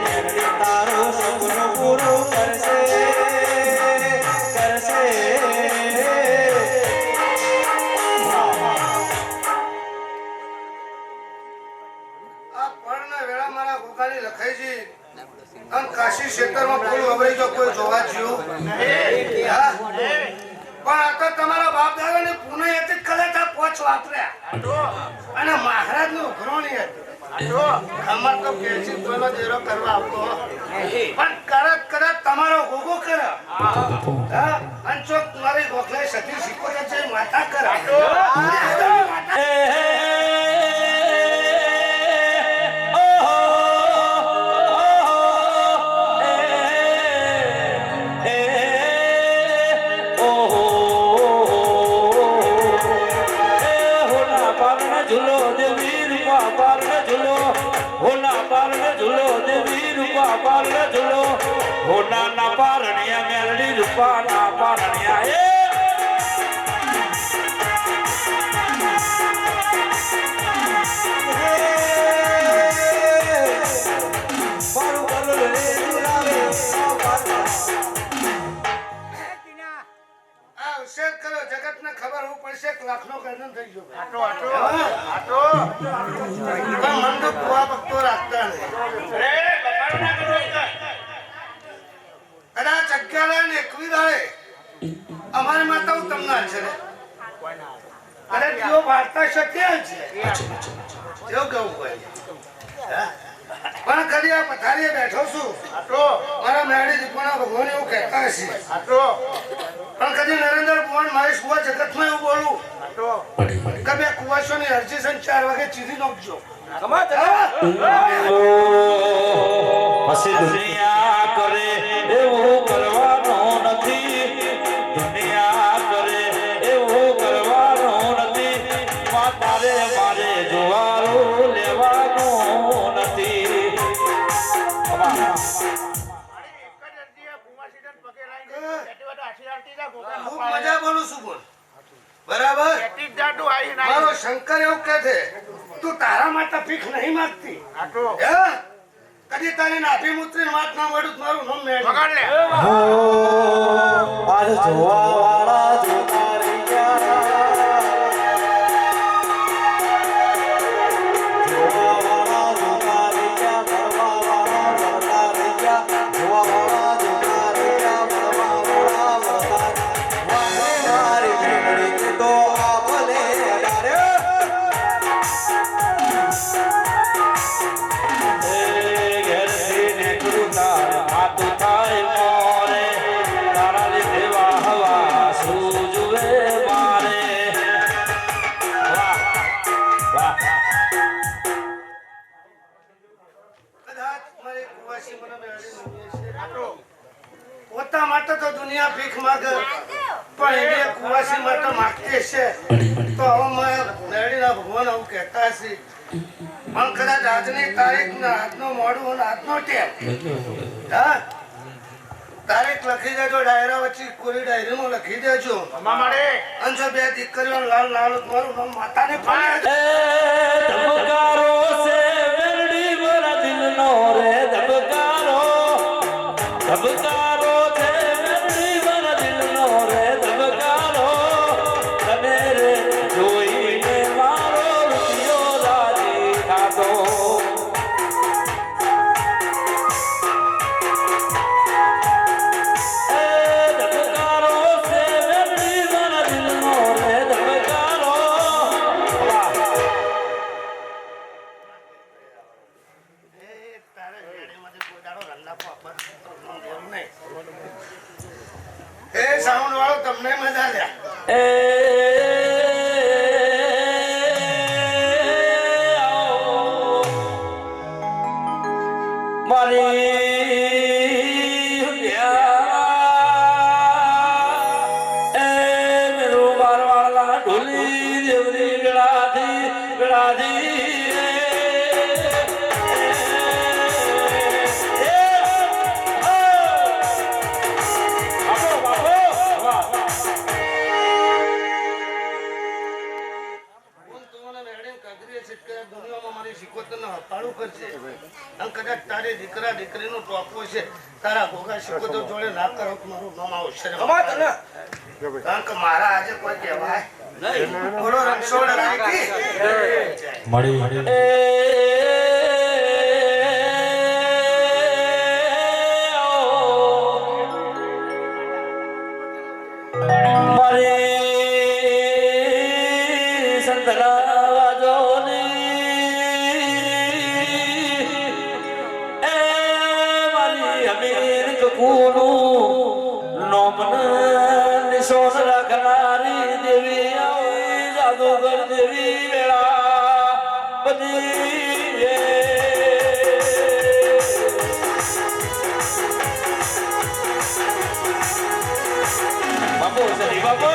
[SPEAKER 1] મેરડી તારું સપનું પૂરું કરશે કરશે.
[SPEAKER 2] આ પરના વેળા મારા ગોગાની લખાઈ છે અને કાશી ક્ષેત્રમાં ફૂલ વગડી જો કોઈ જોવા જ્યું હા? પણ આ તો તમારા બાપ દાદાની પુનઃ હતી કદાચ આ પોચ વાપર્યા અને મહારાજની ઉઘરાણી હતી
[SPEAKER 7] જો અમાર તો કેસી પેલો દેરો કરવા આવતો પણ કરત કરત તમારો ગોગો કરે હા અંચો મારી ગોખલે સતી શીખો છે માતા કરે અમારી માતા તમને છે અરે કેવો વાર્તા શક્ય છે કેવું કેવું કોઈ પણ કદી આ પથારીએ બેઠો છું મારા મેળી દીપોના ભગવાન એવું કહેતા હશે પણ કદી નરેન્દ્ર ભુવન મહેશ ભુવા જગતમાં એવું બોલું કે બે કુવાસોની અરજી 4 વાગે ચીરી નાખજો
[SPEAKER 3] પછી દુનિયા કરે એવું કરવાનું નથી દુનિયા કરે એવું કરવાનું નથી તારે મારે જોવાનું લેવાનું નથી
[SPEAKER 7] ખૂબ મજા બોલું છું બોલ બરાબર મારો શંકર એવું કે છે તું તારા માટે ભીખ નહીં માંગતી કદી તારી નાભી મૂત્રી વાત ના મળ્યું મારું નામ મેળ
[SPEAKER 1] આજ જોવા વાળા જોતા રહી ગયા જોવા વાળા જોતા રહી ગયા કરવા વાળા વળતા રહી ગયા જોવા વાળા જોતા રહી ગયા કરવા વાળા વળતા વાહે મારી મેમડી તો આપલે અડારે
[SPEAKER 7] પોતા માટે તો દુનિયા ભીખ માંગે પણ એને કુવાસી માટે માંગતી છે તો હવે મેળીના ભગવાન આવું કહેતા હશે પણ કદાચ આજની તારીખ ના આજનો મોડું અને આજનો ટેમ હા તારીખ લખી દેજો ડાયરા વચ્ચે કોરી ડાયરીમાં લખી દેજો અને જો બે દીકરીઓ લાલ લાલ મારું નામ માતાને પાડે
[SPEAKER 3] ધબકારો છે મેરડી મારા દિલનો રે ધબકારો ધબકારો છે મેરડી મારા દિલનો રે ધબકારો તને રે જોઈને મારો રૂપિયો રાજી થાતો ધબકારો છે મેરડી મારા દિલનો રે ધબકારો
[SPEAKER 7] એ સાઉન્ડ વાળો તમને મજા લ્યા તારી દીકરા દીકરીનું ટોપો છે તારા ભોગા શીખો તો જોડે ના કરો મારું નામ આવશે કારણ કે મારા આજે કોઈ કહેવાય નહીં બોલો રણછોડ રાખી
[SPEAKER 3] સંતરા વાજોની કકુનું નોમન નિશોન રાખનારી દેવી આવી જાદુગર દેવી વેળા બધી બાપુ સરી બાપુ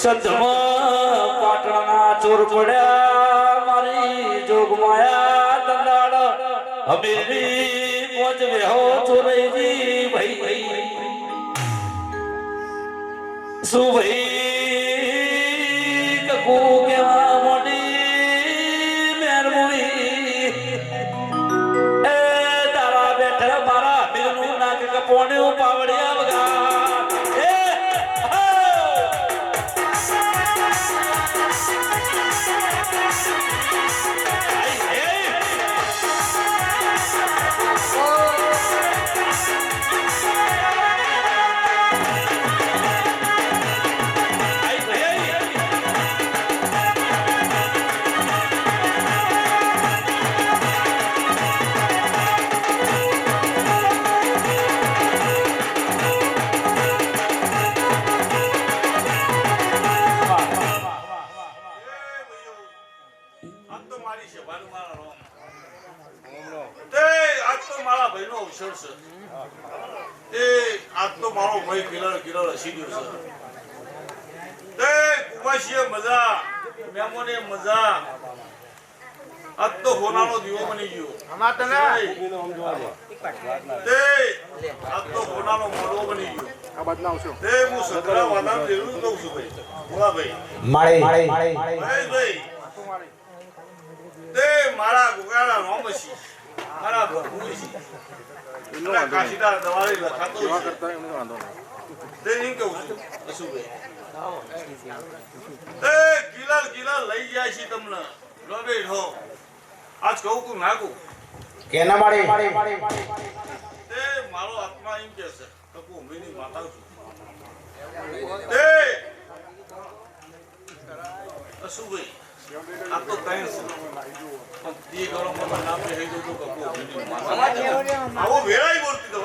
[SPEAKER 3] સંતમાં પાટણના ચોર પડ્યા મારી જોગમાયા દંડાળ હમીરી મોજ વેહો ચોરઈજી ભાઈ શું ભાઈ કકુ કેવા મોટી મેરમુની એ તારા બેઠા મારા હમીરનું નાક કપોણ્યું પાવડિયા વગા
[SPEAKER 2] મારા ગુગાડા રોમસી મારા ભગુસી એના કાશીદાર દવાળી લખાતો કરતા એમને વાંધો નહીં તે એમ કહું છું અશુભાઈ તે કિલર લઈ જાય છે તમને લોબે હો આજ કહું કે નાખું
[SPEAKER 1] કેના માડી
[SPEAKER 2] તે મારો આત્મા એમ કહે છે કે હું ઉમીની માતા છું તે અશુભાઈ આ તો કઈ છે ગરમ નામ હે જો કપો આવો વેરાઈ બોલતી તો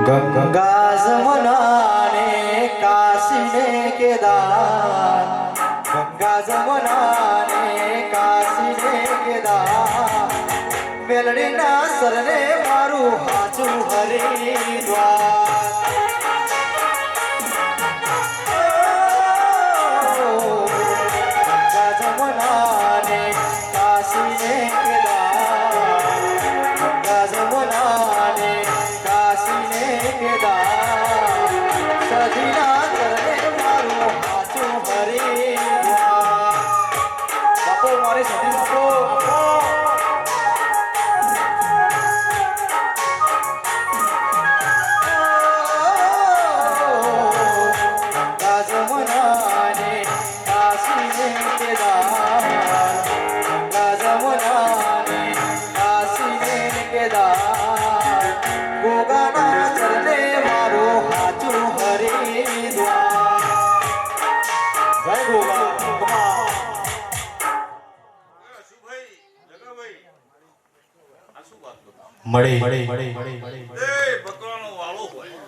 [SPEAKER 1] ગંગા જમનાને કાશીને કેદાર ગંગા જમનાને કાશીને કેદાર મેલડીના સરને મારું હાચું હરિદ્વાર મળી
[SPEAKER 2] એ બકરાનો વાળો હોય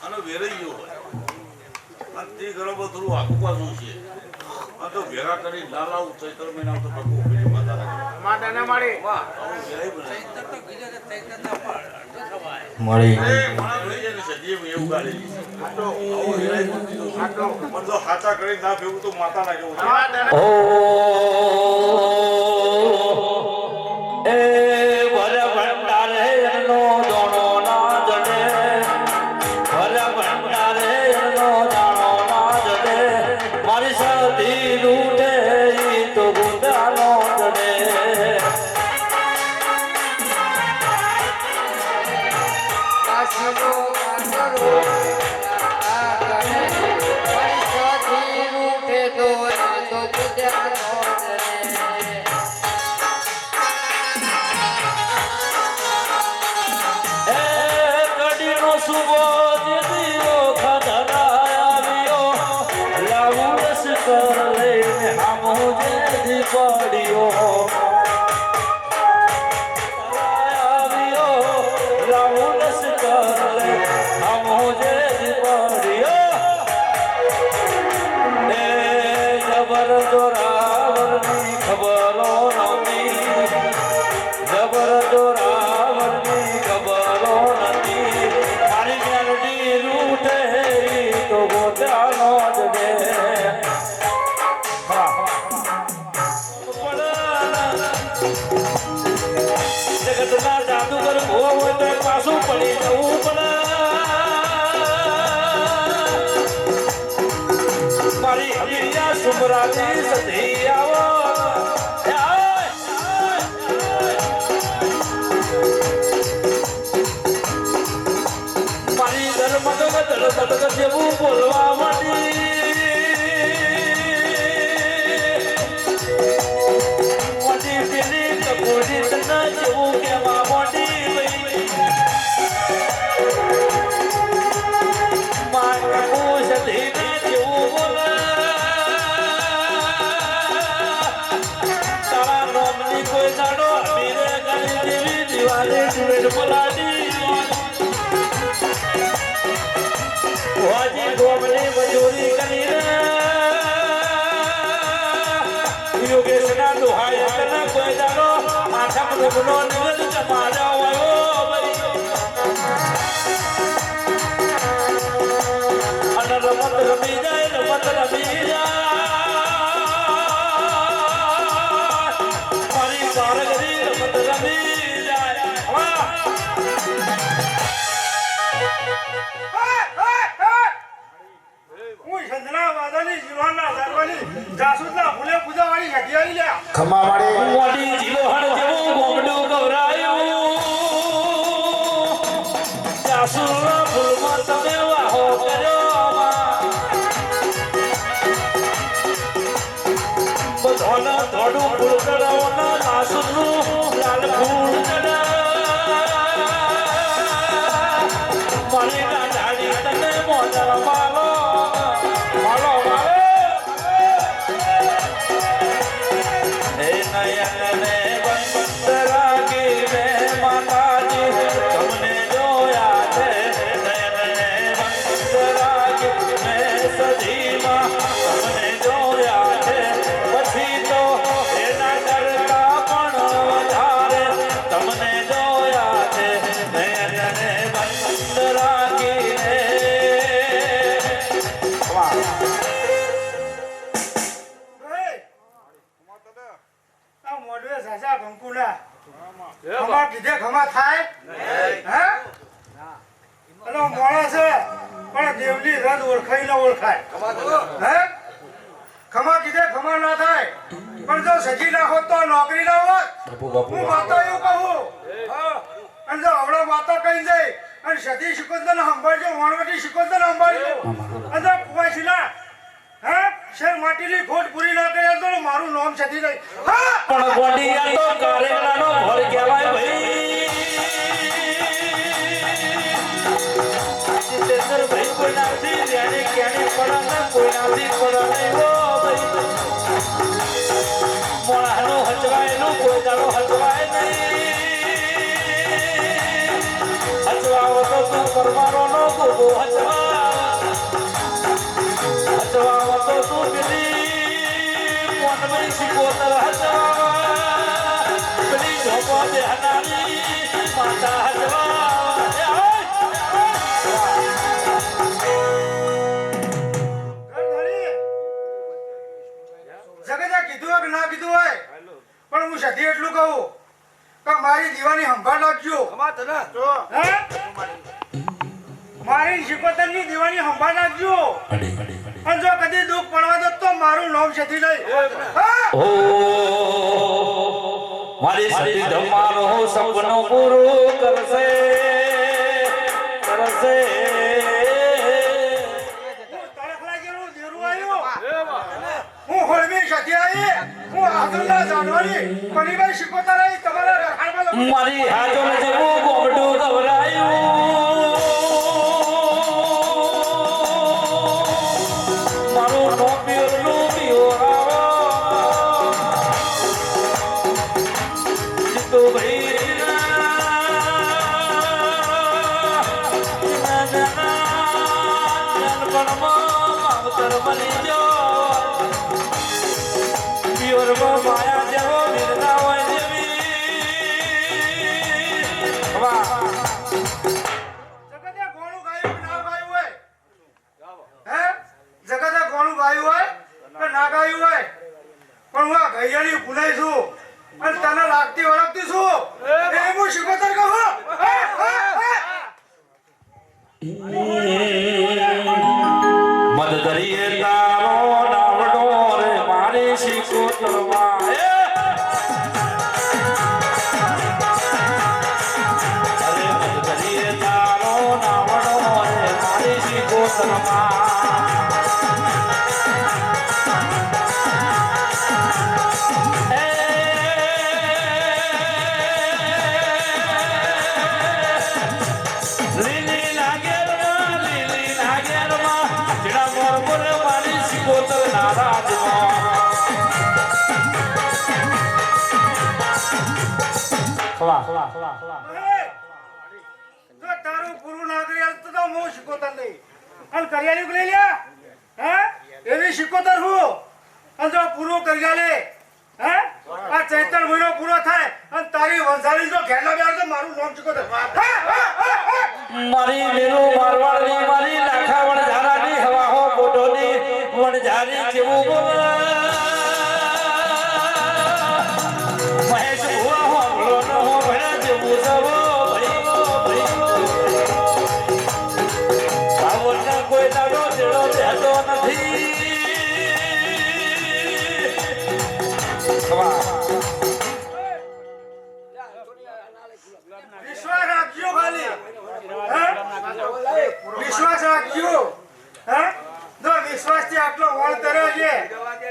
[SPEAKER 2] અને વેરૈયો હોય અને તે ગરબો થોડું આખું પાછું છે આ તો ભેગા કરી લાલાવ ચૈત્ર મહિના તો પ્રભુ ઉભી માતા રાખે માતાને મળી વાહ આવું વેરાઈ બનાય
[SPEAKER 1] મળી
[SPEAKER 2] એ મારા લઈ જાય સજીવ એવું ગાડી તો આવું વેરાઈ બનતી તો મતલબ હાચા કરી ના ભેગું તો માતા ના કેવું
[SPEAKER 3] ઓ એ ભલે ભંડારે એનો દોણો ના જડે ભલે ભંડારે એનો દાણો ના જડે મારી સદી લૂટે ઈ તો ગુંદાનો જડે
[SPEAKER 8] જોયા તો પૂજાનો
[SPEAKER 3] એ કડીનો સુબો દીદીઓ ખધરાવ્યો લાવું રસ કર લઈને આમો જે દીપડીઓ આવ્યો લાવું રસ કર લઈને આમો જે દીપડીઓ એ જબર જોરાવરની ખબરો નહોતી જબર જોરાવરની ખબરો નથી મારી મેલડી રૂઠે તો ગોતાનો જ દે જગતના જાદુગર ભૂવો હોય તો પાછું પડી જવું પડે મારી હમીરિયા સુમરાની સધી આવો મારી ધર્મગત ધડધડ જેવું બોલવા માંડી મોટી પેલી કપોરી તને જેવું કેવા મોટી મારા પૂછ ધીને જેવું બોલે તારા નોમની કોઈ દાડો અમીરે ગણી જેવી દિવાળી ટુવેટ બોલાડી વાજી ગોમની મજૂરી કરીને યોગેશના દુહાય તને કોઈ દાડો આઠમ રૂપનો નિવેદ જમાડ્યો આવ્યો અને રમત રમી જાય મારી બારગરી રમત રમી જાય
[SPEAKER 6] હું સંધના વાદાની જીવાના જાગવાની જાસૂદના ફૂલે પૂજાવાળી ઘટી આવી લ્યા
[SPEAKER 2] ખમા મારે
[SPEAKER 3] મોટી જીલોહણ જેવું ગોમડું ગવરાયું જાસૂદના ફૂલમાં તમે વાહો કર્યો બધાના ધોડું ફૂલ કરાવોના જાસૂદનું લાલ ફૂલ મારી દાડી તને મોદર માલો માલો મારે હે નયન ને બંધ રાખીને માતાજી તમને જોયા છે નયન ને બંધ રાખીને સદીમાં તમને જોયા છે પછી તો એના કરતા પણ વધારે તમને જોયા છે નયન ને બંધ રાખીને
[SPEAKER 6] આ મોઢવે સાસા કંકુના ખમા કીધે ખમા થાય હે અલો મોળા છે પણ દેવની રદ ઓળખાઈ ન ઓળખાય હે ખમા કીધે ખમા ના થાય પણ જો સજી ના હોત તો નોકરી ના હોત હું માતા એવું કહું અને જો હવડો માતા કહી જાય અને સતી શિકોતર સંભાળજો વાણવટી શિકોતર સંભાળજો અને કુવાસીના હે શેર માટીની ખોટ પૂરી ના કરે તો મારું નામ સતી નહીં હા
[SPEAKER 3] પણ ગોડિયા તો કારેલાનો ભર કહેવાય ભાઈ સિદ્ધેશ્વર ભાઈ કોઈ નાથી રેણી કેણી પડે ને કોઈ નાથી પડે નહીં ઓ ભાઈ મોણાનું હચવાયેલું કોઈ દાડો હચવાય નહીં હચવાવો તો તું પરમારો નો ગોગો હચવાવો તો તું પેલી મોનમય શિકોતર હચવા પેલી ઢોકો બેહનારી માતા હચવા
[SPEAKER 6] જગજા કીધું કે ના કીધું હોય પણ હું સધી એટલું કહું કે મારી દીવાની સંભાળ રાખજો હે? મારી શિકોતરની દીવાની સંભાળ રાખજો અને જો કદી દુઃખ પડવા દો તો મારું નામ સધી નહીં હા?
[SPEAKER 3] ઓ મારી સતી તમારો સપનો પૂરું કરશે કરશે
[SPEAKER 6] હું તડકલા જેવું ધીરું આવ્યું
[SPEAKER 7] સધી આવી હું હાજરના જાનવાની પરીભાઈ શીખોતા રહી તમારા રખાડમાં
[SPEAKER 3] મારી હાજર જવું ગોમડું ગવરાયું મારું નો પીરનું પીવરાવો જીતો ભાઈ માયા જેવો વિરતા હોય જેવી
[SPEAKER 7] જગતે ગોળું ગાયું કે ના ગાયું હોય હે જગતે ગોળું ગાયું હોય કે ના ગાયું હોય પણ હું આ ગૈયાની ભૂલાઈ છું અને તને લાગતી ઓળખતી છું એ હું શીખોતર કહું
[SPEAKER 3] મદ દરિયે તારો નાવડો રે મારી શીખોતરમાં અરે મદ દરિયે તારો નાવડો રે મારી શીખોતરમાં લીલી લાગેરમાં જડા મોર મારી શીખોતર નારાજમાં
[SPEAKER 7] જો તારું પૂરું ના કરી હાલતું તો હું શીખોતર નહીં અને કરિયાળી લઈ લ્યા હે એવી શીખોતર હું અને જો પૂરું કરિયાળે હે આ ચૈતર મહિનો પૂરો થાય અને તારી વંશાળી જો ઘેરનો બેર તો મારું નામ શીખોતર
[SPEAKER 3] મારી મેરુ મારવાડની મારી લાખા વણઝારાની હવા હો બોટોની વણઝારી જેવું મહેશ ભુવા હો ભલો ન હો ભણા જેવું સવો ભાવના કોઈ દાડો તેડો બેઠો નથી
[SPEAKER 7] વિશ્વાસ રાખજો ખાલી હે વિશ્વાસ રાખજો હે જો વિશ્વાસ થી આટલો વળ તર્યો છે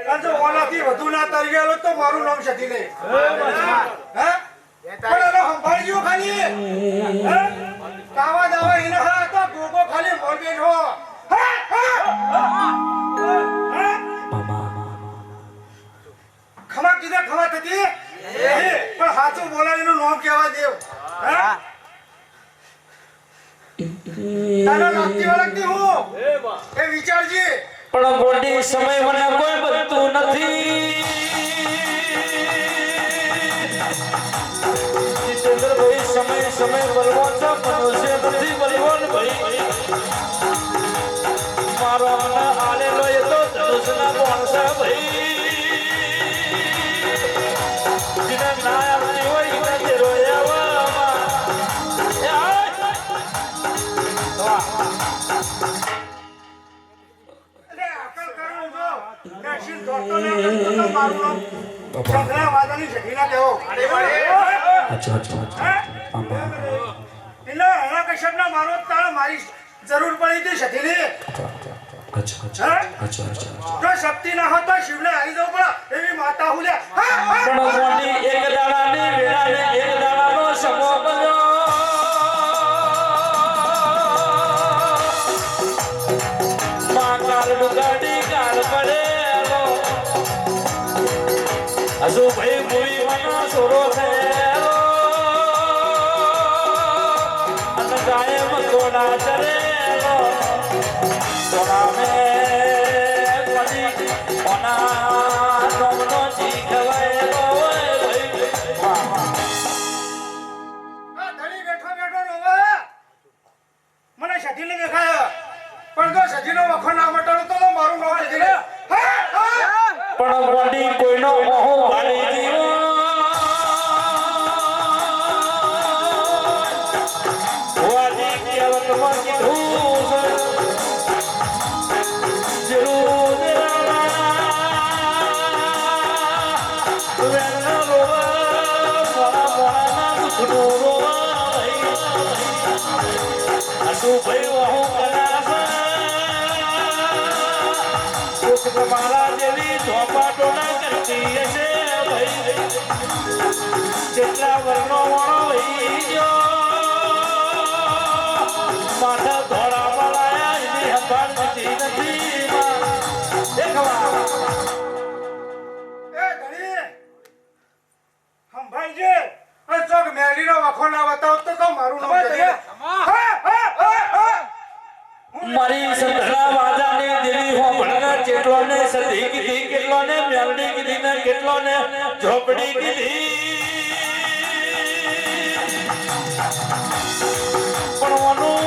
[SPEAKER 7] અને જો ઓલાથી વધુ ના તરી ગયેલો તો મારું નામ સધી નહીં હે પણ એનો સંભાળજો ખાલી હે કાવા દાવા એને હા તો ગોગો ખાલી મોર બેઠો ખમા કીધા ખમા થતી પણ હાથું બોલાવીનું નામ કહેવા દેવ હે તારા લાગતી વળગતી હું એ વિચારજે
[SPEAKER 3] પણ ગોડી સમય મને કોઈ બનતું નથી જીતેન્દ્રભાઈ સમય બલવો છે મનુષ્ય નથી બલવો ને ભાઈ મારો મને આલેલો એ તો ધનુષના માણસ ભાઈ જેને ના આવતી હોય એને રોયાવામાં
[SPEAKER 7] અકલ કરું જો નરસિંહ દોડતો ને તો મારું નામ સંગ્રહ વાદાની જગીના દેવો
[SPEAKER 3] અચ્છા
[SPEAKER 7] એટલે હરા કશ્યપના મારો તાળ મારી જરૂર પડી હતી સતીની જો શક્તિ ના હોત તો શિવને આવી જવું પડે એવી માતા હું લે
[SPEAKER 3] પણ મોટી એક દાડાની વેળાને એક દાડાનો સમો બન્યો માં કાલ ડુગાડી કાલ પડેલો હજુ ભાઈ મૂવી મનો છોરો થયેલો અને ગાય મકોડા ચરેલો સોના મે પડી ઓના નોમનો જીખવાયેલો
[SPEAKER 7] આ ધણી બેઠો બેઠો રોવે મને સતીને દેખાય પણ જો સતીનો વખો ના મટાડો તો મારું નામ સતી લે
[SPEAKER 3] પણ મોડી કોઈનો મોહ વાળી દીવો વાજી કેવતમાં કીધું જરૂર વેરના રોવા મોડા મોડાના દુખનું રોવા આટલું ભાઈ વહુ કલાસ મારા જેવી ચોપાટોના જતી હશે ભાઈ કેટલા વર્ણો વણો વહી ગયો માથા ધોળા વળાયા એની સંભાળ લીધી નથી દેખવા
[SPEAKER 6] એ ધણી સંભાળજે અને ચોક મેલીનો વખો ના બતાવો તો મારું નામ જતી
[SPEAKER 3] મારી સંધના વાજાની દેવી હો ભણના ચેટલો ને સધી કીધી કેટલો ને મેલડી કીધી ને કેટલો ને ઝોપડી કીધી પણ ઓનું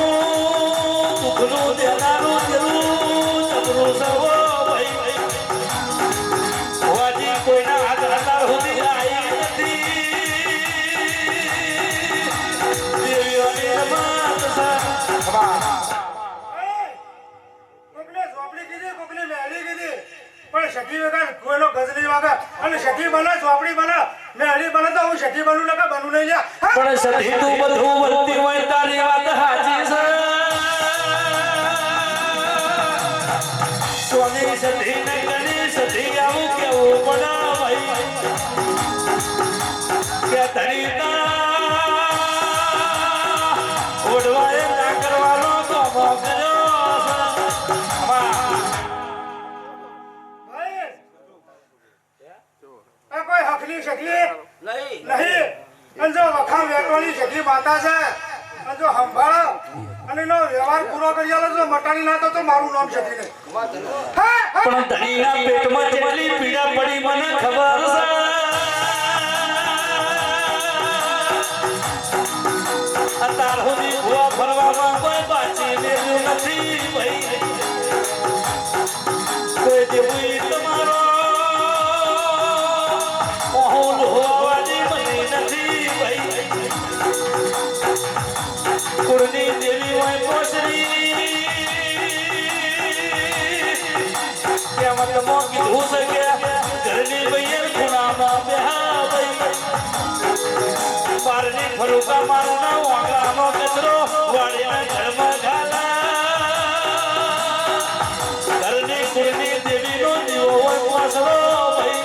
[SPEAKER 3] દુખનું દેનારું દેવું જબરું સવો ભાઈ હોવાજી કોઈના હાથ હતાર સુધી આવી નથી દેવીઓની રમત ખબર
[SPEAKER 6] શકી વગર કોઈનો ગજની વગર અને શકી બને ચોપડી બને મેં હળી બને તો હું શકી બનું લગા બનું નહીં લ્યા
[SPEAKER 3] પણ સધી તું બધું વળતી હોય તારી વાત સાચી છે સ્વામી સધી ને ગણી સધી આવું કેવું પડે ભાઈ કે ધણી ઓઢવાએ ના કરવાનો તો કર્યો
[SPEAKER 6] કોઈ હકલી શકલી નહીં અને જો વખા વેટવાની શકલી માતા છે અને જો સંભાળો અને એનો વ્યવહાર પૂરો કરી આલો જો મટાડી ના તો મારું નામ શકલી નહીં
[SPEAKER 3] પણ ધણીના પેટમાં કેટલી પીડા પડી મને ખબર છે અત્યાર સુધી ભૂવા ફરવામાં કોઈ બાચી દેવું નથી ભાઈ કોઈ દેવું તમારો કુળની દેવી હોય પોસરી કેમ તમો કીધું છે કે ઘરની બૈયર ખૂણામાં બેહા ભાઈ બારની ફરુકા મારના વાંગલાનો કચરો વાડીના ઘરમાં ઘાલા ઘરની કુળની દેવીનો દીવો હોય પોસરો ભાઈ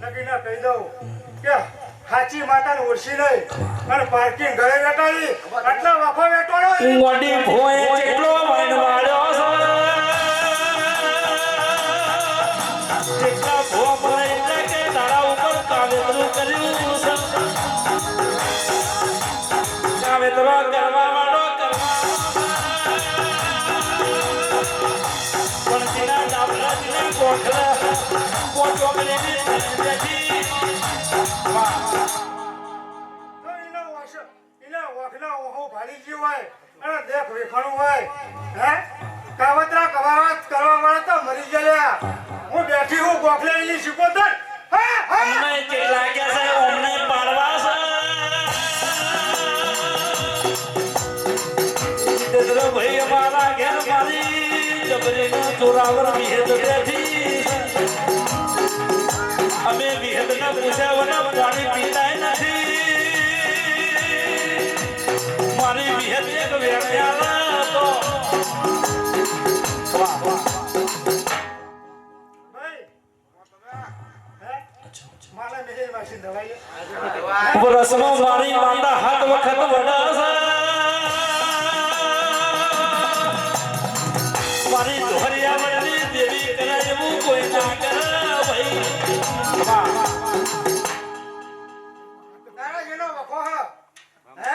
[SPEAKER 6] લગીને કહી દઉં કે હાચી માતાને ઓળખી નહીં અને પાર્કિંગ ઘરે બેઠાડી આટલા વખો બેઠો
[SPEAKER 3] મોડી ભોએ જેટલો વણવાળ્યો છે જેટલા ભો મળે એટલે કે તારા ઉપર કાવેતરું કર્યું છે કાવેતરો કરવા વાળો પણ તેના ડાબલા તેના કોઠલા પોચોકલીની બેઠી
[SPEAKER 6] વખના ઓહો ભારી ગયું હોય અને દેખ વેખાણું હોય હે કાવતરા કવાવત કરવા વાળા તો મરી ગયા હું બેઠી હું ગોખલે એની શીખોતર
[SPEAKER 3] અમને કેટલા કે છે અમને પાડવા છે તેરો ભાઈ અમારા ઘેર મારી જબરીનો ચોરાવર વિહેદ બેઠી અમે વિહેદના પૂછાવના પાણી પીતાય નથી મારી વિહેદ એક વેણ્યાલા તો વાહ વાહ રસમાં મારી માતા હાથ વખત વડાશે મારી ધોરિયા વડની દેવી કરે એવું કોઈ ના કરે ભાઈ
[SPEAKER 6] તારા જેનો વખો હે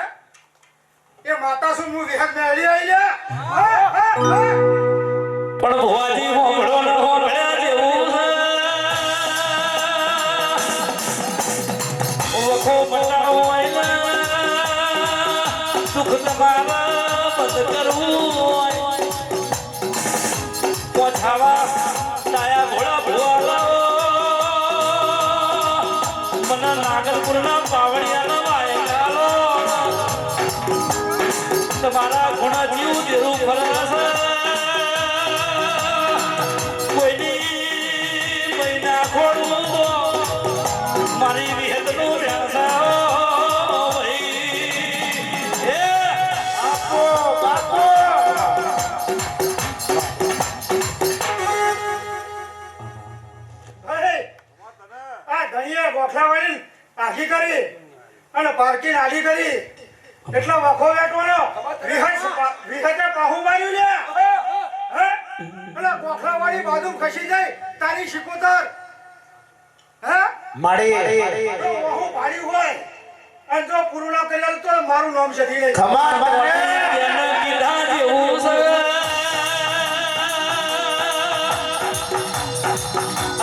[SPEAKER 6] એ માતા શું હું વિહત મેળી આવી લે
[SPEAKER 3] પણ ભુવાજી હોંભળો ન હોંભળ્યા જેવું છે વખો બતાવો હોય સુખ તમારા બંધ કરવું હોય પોછાવા ડાયા ઘોડા ભુવાલાઓ મને નાગરપુરના પાવડિયાના વાયકાલો તમારા ગુણ જીવ જેવું ફરશે કોઈની મહિના ખોડવું મારી વિહતનું વ્યવસાય ભાઈ હે આપો બાપો
[SPEAKER 6] પારકી નાડી કરી એટલો વખો વેટવાનો વિહતે પાહુ માર્યું લે હે પેલા કોખલા વાળી બાજુ ખસી જાય તારી શિકોતર હે
[SPEAKER 1] માડી
[SPEAKER 6] તો વહુ ભાડી હોય અને જો પૂરું ના કરેલ તો મારું નામ સધી લે
[SPEAKER 1] ખમા
[SPEAKER 3] એને કીધા જેવું છે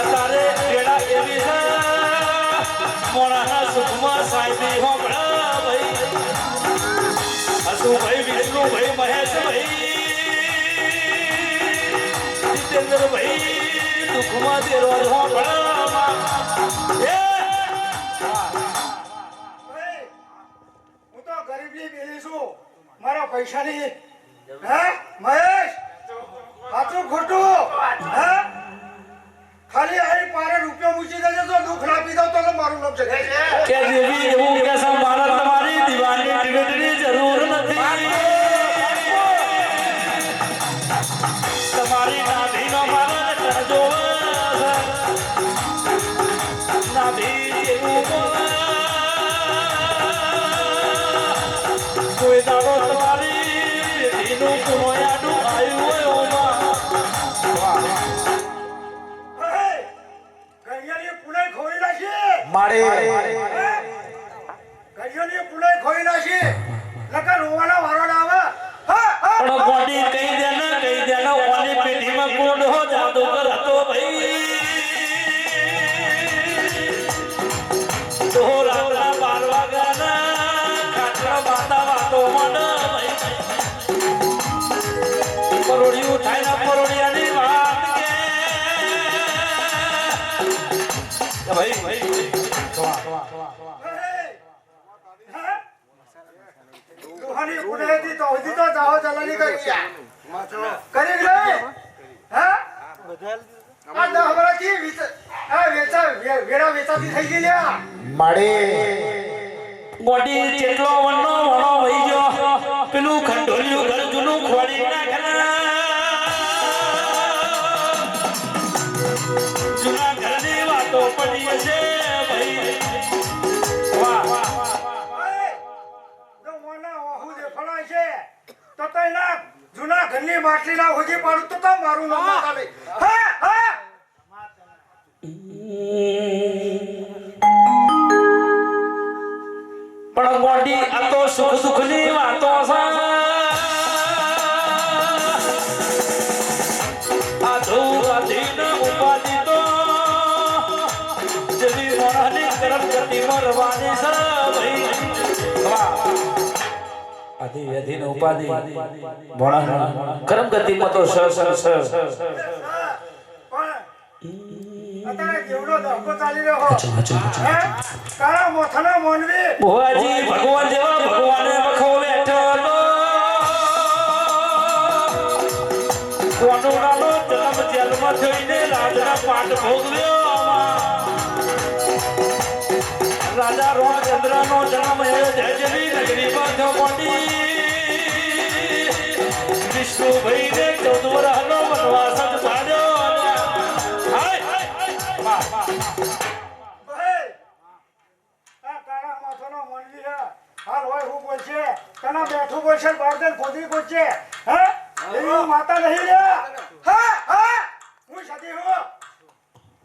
[SPEAKER 3] તારે કેડા એવી છે મોણા સુખમાં સાઈબી હોબળા ભાઈ હસુ ભાઈ વિષ્ણુ ભાઈ મહેશ ભાઈ જીતેન્દ્ર ભાઈ દુઃખમાં તેરો હોબળા
[SPEAKER 6] હું તો ગરીબી બેલી છું મારા પૈસાની હે મહેશ સાચું ખોટું હે ખાલી આઈ પારે રૂપિયો મૂકી દેજો તો દુઃખ ના પીધો તો મારું નામ છે
[SPEAKER 3] કે દેવી એવું કે છે મારા તમારી દીવાની ટિકિટની જરૂર નથી તમારી નાભીનો મારા કરજો નાભી જેવું કોઈ દાડો તમારી દીનું કુણોયાનું આવ્યું હોય ઓમાં
[SPEAKER 6] ગણિયાની પુલાઈ ખોઈ નાખી
[SPEAKER 1] માડી
[SPEAKER 6] ગણિયાની પુલાઈ ખોઈ નાખી લગન હોવાના વારો ના આવે
[SPEAKER 3] પણ બોડી કહી દે ને ઓની પેટીમાં કોણ હો જાદુગર હતો ભાઈ તો રાત્રા 12 વાગ્યાના ખાટલા માતા વાતો મને ભાઈ પરોડિયું થાય ને પરોડિયાની વાત કે ભાઈ
[SPEAKER 6] દુહાની પુલાઈથી તો હજી તો જાઓ જલાની કરી કરી લે હે આ દહબરાથી વેરા વેચાતી થઈ ગઈ લ્યા
[SPEAKER 1] માડી
[SPEAKER 3] બોડી જેટલો વણનો વણો વહી ગયો પેલું ખંડોલિયું ઘર જૂનું ખોડી નાખના જૂના ઘરની વાતો પડી છે ભાઈ વાહ
[SPEAKER 6] જો મોના વાહુ દે ફળાય છે તો તઈ ના જૂના ઘરની માટલી ના હોજી પાડું તો મારું નામ ના ચાલે હા હા
[SPEAKER 3] પણ બોડી આ તો સુખ દુઃખની વાતો છે આ ધૂળાધીન ઉપાધિ તો જેવી મોણાની કરમ ગતિ મરવાની છે ભાઈ વાહ આધિ વ્યધિન ઉપાધિ મોણા કરમ ગતિમાં તો સ
[SPEAKER 6] અત્યારે જેવડો ધક્કો ચાલી રહ્યો હે કાળા મોથાના મોનવી
[SPEAKER 3] ભુવાજી ભગવાન જેવા ભગવાને વખો બેઠો કોનુડાનો જન્મ જેલમાં થઈને રાજના પાટ ભોગવ્યો રાજા રોમચંદ્રનો જન્મ એ જયજની નગરીમાં થયો મોટી વિષ્ણુભાઈને 14 વર્ષનો વનવાસ જ પાડ્યો
[SPEAKER 6] તના બેઠું બોલશે બારદન ખોદી બોલશે હે એની માતા નહીં લે હા હા હું સતી હું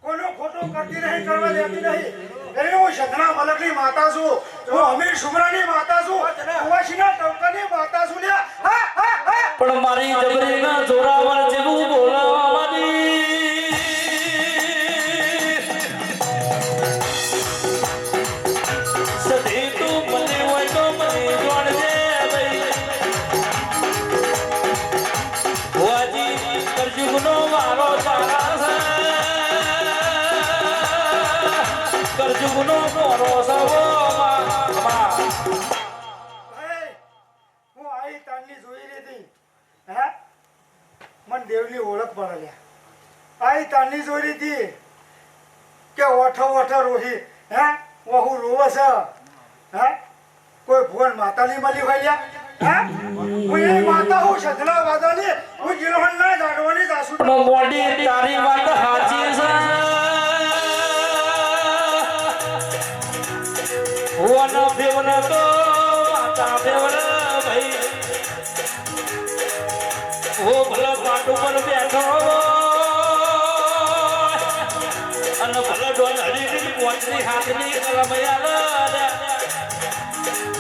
[SPEAKER 6] કોનો ખોટો કરતી નહીં કરવા દેતી નહીં એની હું શધના મલકની માતા છું હું અમીર સુમરાની માતા છું કુવાસીના ટવકાની માતા છું લે હા હા હા
[SPEAKER 3] પણ મારી જબરીના જોરાવર જેવું બોલાવવાની સધી તું મને હોય તો મને જોડજે ભાઈ ભુવાજી કરજુગનો વારો તારા છે કરજુગનો મોરો સવો
[SPEAKER 6] હું આઈ તાંડલી જોઈ લીધી હે મન દેવની ઓળખ પડ્યા આઈ તાંડલી જોઈ લીધી કે ઓઠો રોહી હે વહુ રોવે છે હે કોઈ ભુવન માતાની મળી હોય લ્યા હે હું એ માતા હું સધના વાદાની હું જીરોહન ના જાડવાની જાસુ
[SPEAKER 3] મોડી તારી વાત સાચી છે હું ના ફેવના ઓ ભલા પાટ ઉપર બેઠો અને ભલા ડોન હરીની પોચની હાથની કલમયાલા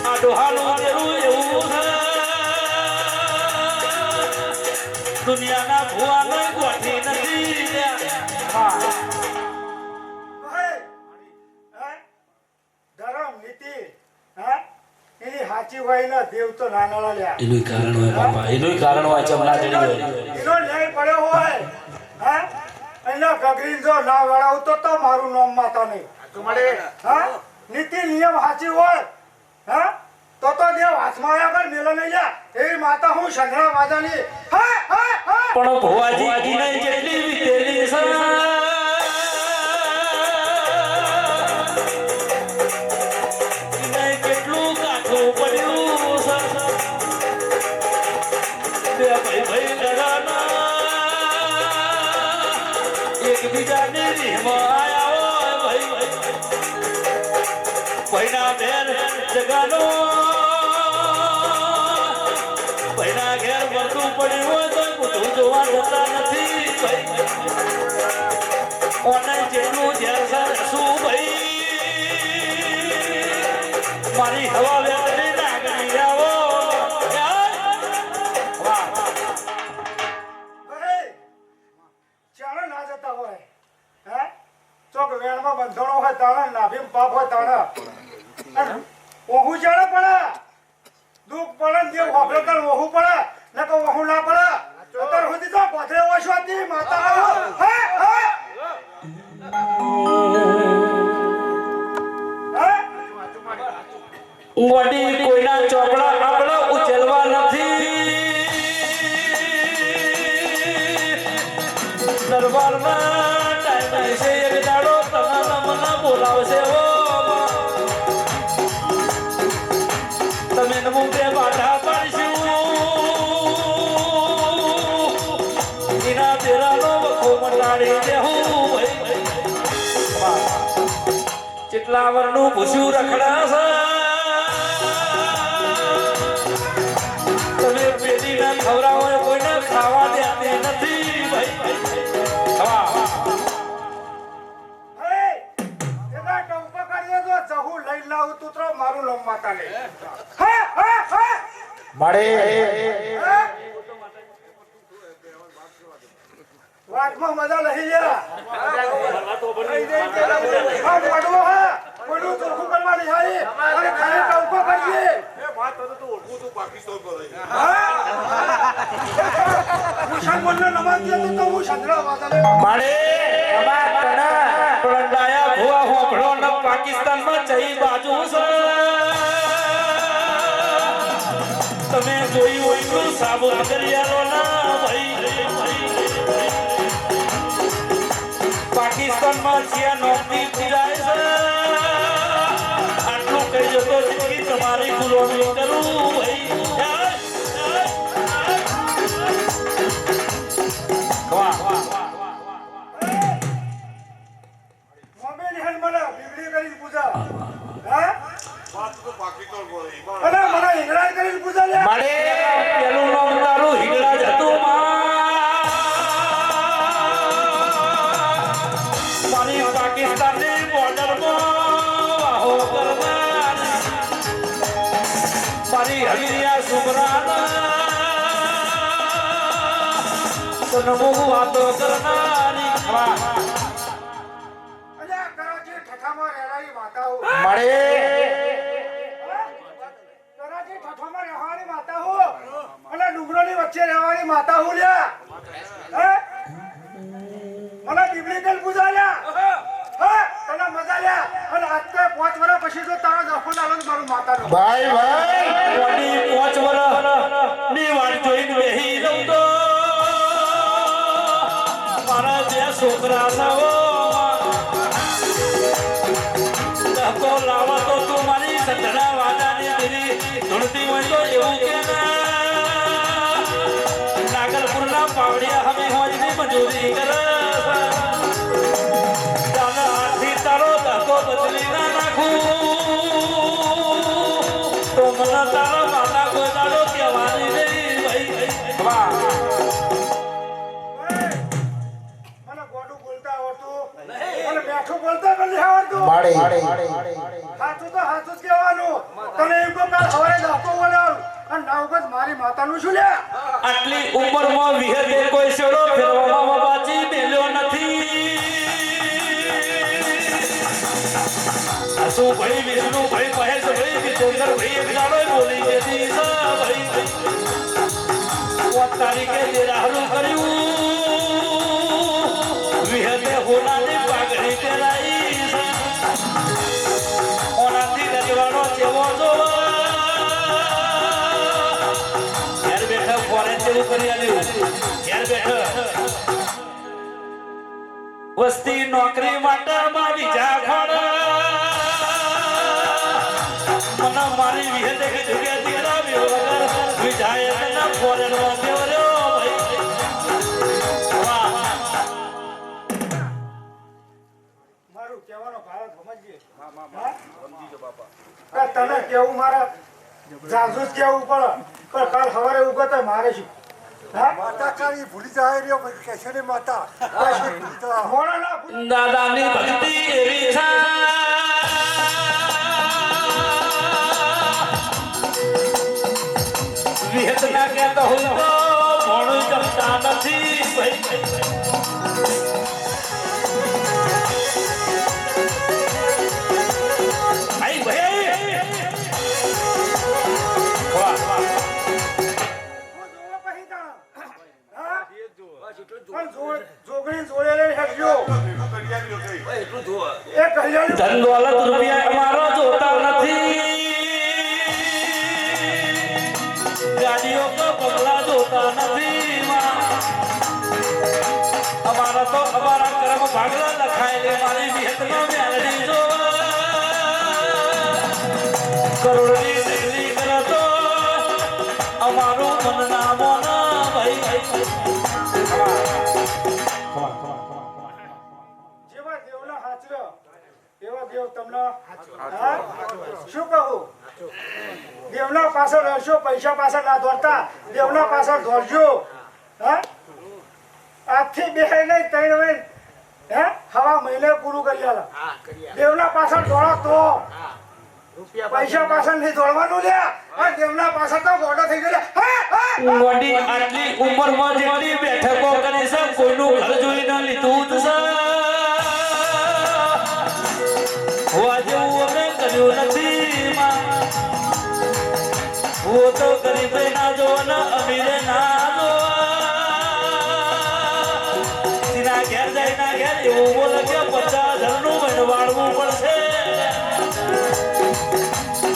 [SPEAKER 3] આ ડોહાનું દેરું એવું છે દુનિયાના ભુવાને ગોઠી નથી હા
[SPEAKER 6] ધર્મ નીતિ એની સાચી હોય ને દેવ તો નાના લ્યા
[SPEAKER 3] એનું કારણ હોય બાપા એનું કારણ હોય ચમલા જેડી હોય
[SPEAKER 6] એનો ન્યાય પડ્યો હોય એના ગગરી જો ના વળાવતો તો મારું નામ માતા નહીં નીતિ નિયમ સાચી હોય તો દેવ હાથમાં આવ્યા કર મેલો નહીં જા એવી માતા હું સંઘરા વાદાની
[SPEAKER 3] પણ ભુવાજી ને જેટલી વિતેલી છે કેટલું કાઠું પડ્યું બે ભાઈ લડાના એકબીજાની રીહમાં આયા હોય ભાઈના બેન જગાનો ભાઈના ઘેર બધું પડ્યું હોય તો બધું જોવા જતા નથી ભાઈ ઓને જેટલું ઝેર શું ભાઈ મારી હવા વેતરી નાગણી આવો
[SPEAKER 6] ચાલો ના જતા હોય ચોક વેણમાં બંધણો હોય તાણા નાભીમ પાપ હોય તાણા ઓહુ ચાલે પડે દુઃખ પડે જે હોફળે કર ઓહુ પડે ન તો ઓહુ ના પડે અત્યાર સુધી તો પથરે ઓછવાતી માતા
[SPEAKER 3] ગોડી કોઈના ચોપડા આપણા ઉચલવા નથી દરબારમાં ટાઈમ છે એક દાડો તમારા મને બોલાવશે તમે મુંબે બાધા પાડશું એના તેરાનો વખો મંડાડી દેવું કેટલા વરનું ભૂસ્યું રખડાશે તમે પેઢીને ખવડાવો કોઈને ખાવા દેતી નથી ભાઈ
[SPEAKER 6] મારું નામ માતા લે
[SPEAKER 1] મળે
[SPEAKER 6] વાતમાં મજા લઈ લ્યા પડવો હા કોઈનું ચોખ્ખું કરવા નહીં આવી અને ખાલી ટવકો કરીએ મુસલમાનને નમાજ દે તો હું સંધરા વાદા
[SPEAKER 3] મારે પલંડાયા ભુવા હોભળો ન પાકિસ્તાનમાં જઈ બાજુ છે તમે જોઈ હોય તો સાબુ દરિયાનો ના ભાઈ પાકિસ્તાનમાં જ્યાં નોકરી પીરાય છે આટલું કહી જતો નથી તમારી ગુલામી કરું ભાઈ મારે પેલું નામ તારું હિંગળા જ હતું મારી પાકિસ્તાનની બોર્ડરમાં વાહો કરનાર મારી હરિયા સુમરાના સનમુખ વાતો કરનારી
[SPEAKER 6] કરાચી ઠઠામાં રહેનારી માતાઓ
[SPEAKER 1] મળે
[SPEAKER 6] અને ડુંગરોની વચ્ચે રહેવાની માતા હું લ્યા મને દીપડીકલ પૂજા લ્યા તને મજા લ્યા અને આજ તો 5 વર્ષ પછી તો તારો દફો ડાલો મારું માતાનો
[SPEAKER 1] ભાઈ
[SPEAKER 3] કોની 5 વર્ષ ની વાટ જોઈને બેહી રહું તો મારા બે છોકરા સાવો ધક્કો લાવો તો તું મારી સંધરા વાદાની તેરી ધૂણતી હોય તો એવું કે નાગરપુરના પાવડિયા હવે હોજની મજૂરી કરે તારા હાથથી તારો ધક્કો બદલી ના નાખું તો મને તારા માતા કોઈ દાડો કહેવાની નહીં ભાઈ વાહ ચિત્રમાં વિહતે કોઈ શેડો ફેરવામાં બાજી મેલ્યો નથી આસુ ભાઈ વિષ્ણુ ભાઈ મહેશ ભાઈ વિજેન્દ્ર ભાઈ એક જાડો બોલી જેથી ભાઈ તારીખે જે રાહુલ કર્યું વિહતે હોનાની પાઘડી પહેરાઈ ઓનાથી રજવાડો જેવો જોવા ઘેર બેઠા ફોરેન જેવું કરી આલ્યું ઘેર બેઠા વસ્તી નોકરી માટે મારી જાખોડ મને મારી વિહતે કે જગ્યા દીકરા વગર વિધાયક ના ફોરેન માં દેવર્યો ભાઈ વાહ
[SPEAKER 6] મારું કહેવાનો ભારત સમજીએ હા? તને કેવું મારે જાજુ જ કેવું પડે પણ કાલ સવારે ઉગો તો મારે શું હા?
[SPEAKER 7] માતા કાળી ભૂલી જાય રહ્યો પછી કહેશે ને માતા
[SPEAKER 6] મોડા ના ભૂલ.
[SPEAKER 3] દાદાની ભક્તિ એવી છે વિહતના કહેતો હોય તો ભણું જમતા નથી ભાઈ ભાઈ ભાઈ વાહ વાહ
[SPEAKER 6] જોગણી જોડે લઈને હેડજો. એ કલ્યાણી
[SPEAKER 3] ધન દોલત રૂપિયા અમારો જોતા નથી ગાડીઓ તો બંગલા જોતા નથી અમારા તો અમારા કર્મ ભાગલા લખાયેલી મારી વિહતનો મેલડી જો કરોડની ડિગ્રી કરે તો અમારું મન ના મોન ભાઈ
[SPEAKER 6] જેવા દેવના હાચવ્યો એવા દેવ તમને હા? શું કહું દેવના પાછળ રહેશો પૈસા પાછળ ના દોડતા દેવના પાછળ દોડજો હા? આજથી બે નહીં ત્રણ હોય હે હવા મહિને પૂરું કરી આલા દેવના પાછળ દોડો તો પૈસા પાછળ નહીં દોડવાનું લ્યા આ દેવના પાછળ તો ગોડો થઈ ગયો
[SPEAKER 3] વડી આટલી ઉંમરમાં જેટલી બેઠકો કરી છે કોઈનું ઘર જોઈ ન લીધું છે હોવા જેવું અમે કર્યું નથી હું તો ગરીબે ના જો ને અમીરે ના જો સીના ઘેર જાય ના ઘેર એવું બોલે કે 50,000 નું વાળવું પડશે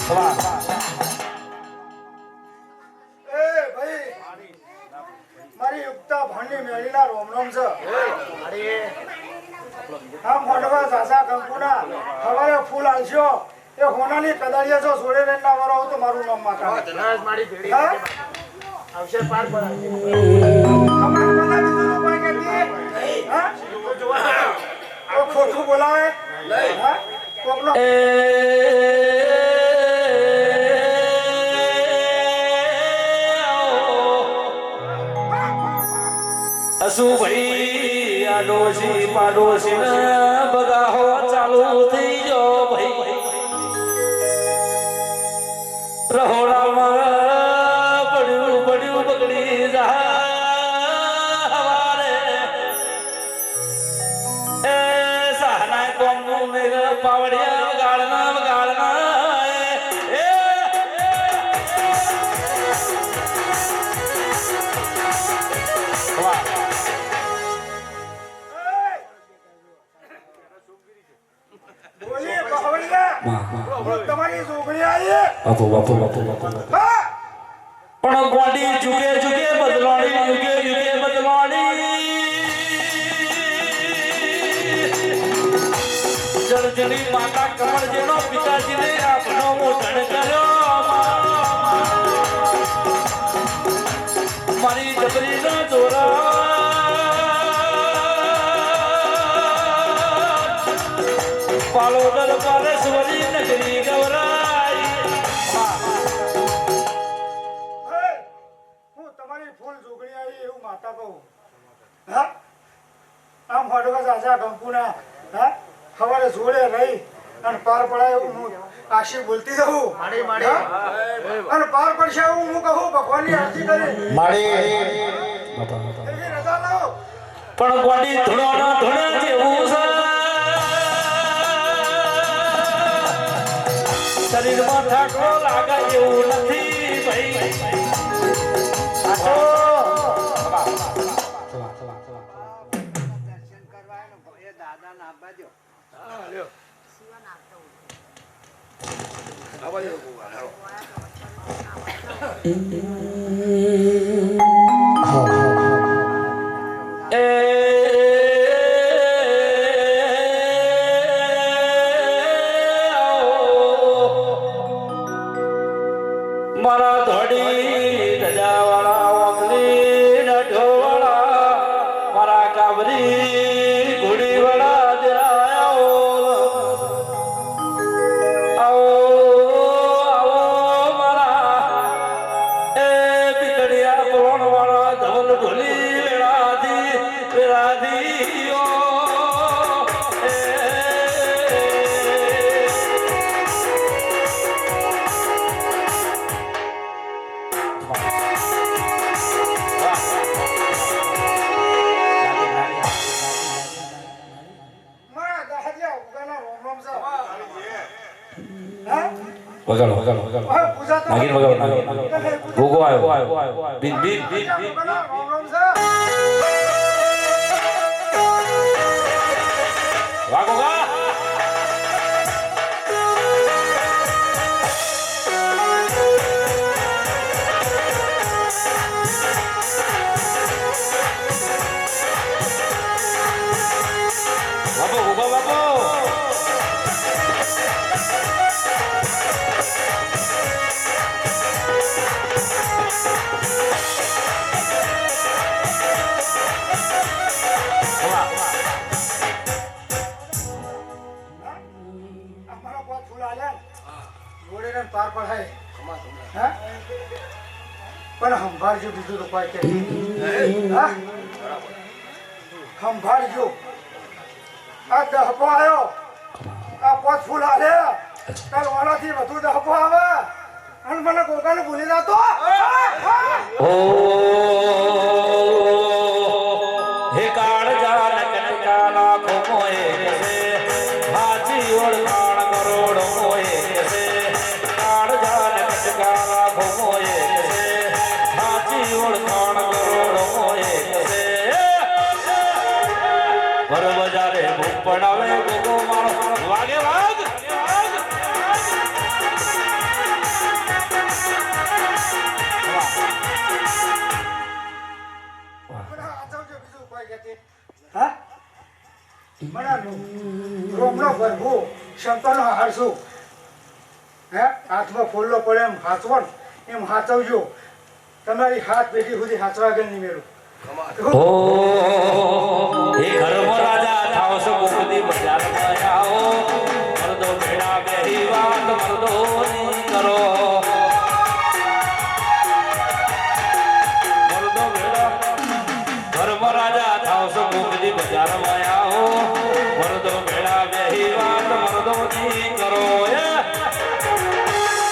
[SPEAKER 3] વાહ
[SPEAKER 6] મારી યુક્તા ભાંડી મેળીના રોમ રોમ છે આમ મોઢવા સાસા કંકુના સવારે ફૂલ આલશો એ હોનાની કદાળીએ જો જોડે લઈને ના વાળો આવું તો મારું નામ માતા હા?
[SPEAKER 7] આવશે પાર પર
[SPEAKER 6] અમારે બધા બીજું કોઈ કહેતી? હા? કોઈ ખોટું બોલાવે હા? કોકનો
[SPEAKER 3] અસુ ભાઈ આડોશી પાડોશી ને બધા હો ચાલુ થઈ જો ભાઈ રહોડામાં પડ્યું પડ્યું બગડી જાય એ સહના કોમનું મેઘ પાવડિયા ગાળના
[SPEAKER 6] બોલી બાવળિયા તમારી જોગણી આવી
[SPEAKER 3] બાપુ
[SPEAKER 6] હા?
[SPEAKER 3] પણ ગોડી જુગે જુગે બદલાણી યુગે યુગે બદલાણી જળજની માતા કમળ જેનો પિતાજીને આપનો મોઢણ કર્યો મારી જબરીનો જોરા પાલો દરબારે સુવરી નગરી ગૌરાઈ
[SPEAKER 6] હું તમારી ફૂલ જોગણી આવી એવું માતા કહું હા? આમ મોઢવા સાસા કંકુના હા સવારે જોડે રહી અને પાર પડાય એવું હું કાશી બોલતી રહું હા? અને પાર પડશે એવું હું કહું ભગવાનની આરતી કરી
[SPEAKER 1] માળી
[SPEAKER 6] એવી રજા લાવો.
[SPEAKER 3] પણ ગોડી ધૂળોના ધૂળે જેવું છે શરીરમાં ઠાકો લાગે એવું નથી ભાઈ આટો મારા ધોડી રજાવાળા ઓકલી નઢોવાળા મારા કાબરી ઘોડીવાળા આવો આવો આવો મારા એ પિતળિયા કોણવાળા ધવલ ઢોલી વેરાધીઓ
[SPEAKER 6] મારા દાહડિયા ઉગાના રોમ છે.
[SPEAKER 3] વગાડો વગાડો વગાડો
[SPEAKER 6] હવે પૂજા તો
[SPEAKER 3] નાગીન વગાડો નાગીન ભોગો આવ્યો બિન બિન બિન બિન
[SPEAKER 6] ઉગાના રોમ છે.
[SPEAKER 3] વાગો ગા બાપો ભોગો બાપો
[SPEAKER 6] અમારા કોઈ ફૂલ આલ્યા જોડે પાર પડાય. હા? પણ સંભાળજો બીજું તો કોઈ કે હા? સંભાળજો. આ દહપો આવ્યો આ પોત ફૂલ આલ્યા તાર વાળાથી વધુ દહપો આવે અને મને ગોગાને ભૂલી જતો.
[SPEAKER 3] ઓ હે કાળ જાન કનકાના ખોમોએ કસે હાચી ઓળખાણ કરોડ મોએ કસે કાળ જાન કનકાના ખોમોએ કસે હાચી ઓળખાણ કરોડ મોએ કસે પર બજારે ભૂખ પડાવે ગોગો મારો વાગે વાગ
[SPEAKER 6] મને આચવજો બીજું કોઈ કહેતી. હા? મને રોમનો ભરભો શંકરનો હારશું. હે હાથમાં ફૂલનો પડે એમ હાચવો ને એમ હાચવજો. તમારી હાથ પેઢી સુધી હાચવા ગઈ નહીં મેળું.
[SPEAKER 3] ઓ એ ઘરમાં રાજા થાવ છો ગોપદી બજારમાં આવો મરદો ભેડા બેહી વાત મરદોની કરો મરદો ભેડા ઘરમાં રાજા થાવ છો ગોપદી બજારમાં આવો મરદો ભેડા બેહી વાત મરદોની કરો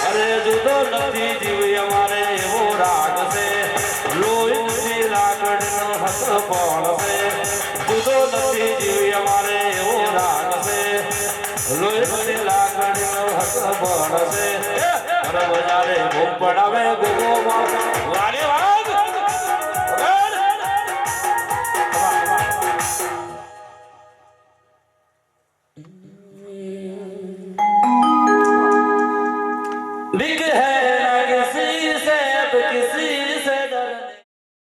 [SPEAKER 3] અરે જુદો નથી જીવ અમારે એવો રાગ છે લોહી નથી લાકડનો હસ પણ છે જુદો નથી જીવ અમારે એવો રાગ છે લોહી નથી લાકડનો હસ પણ છે બજારે ભૂખ પડાવે ગોગો વાગે વા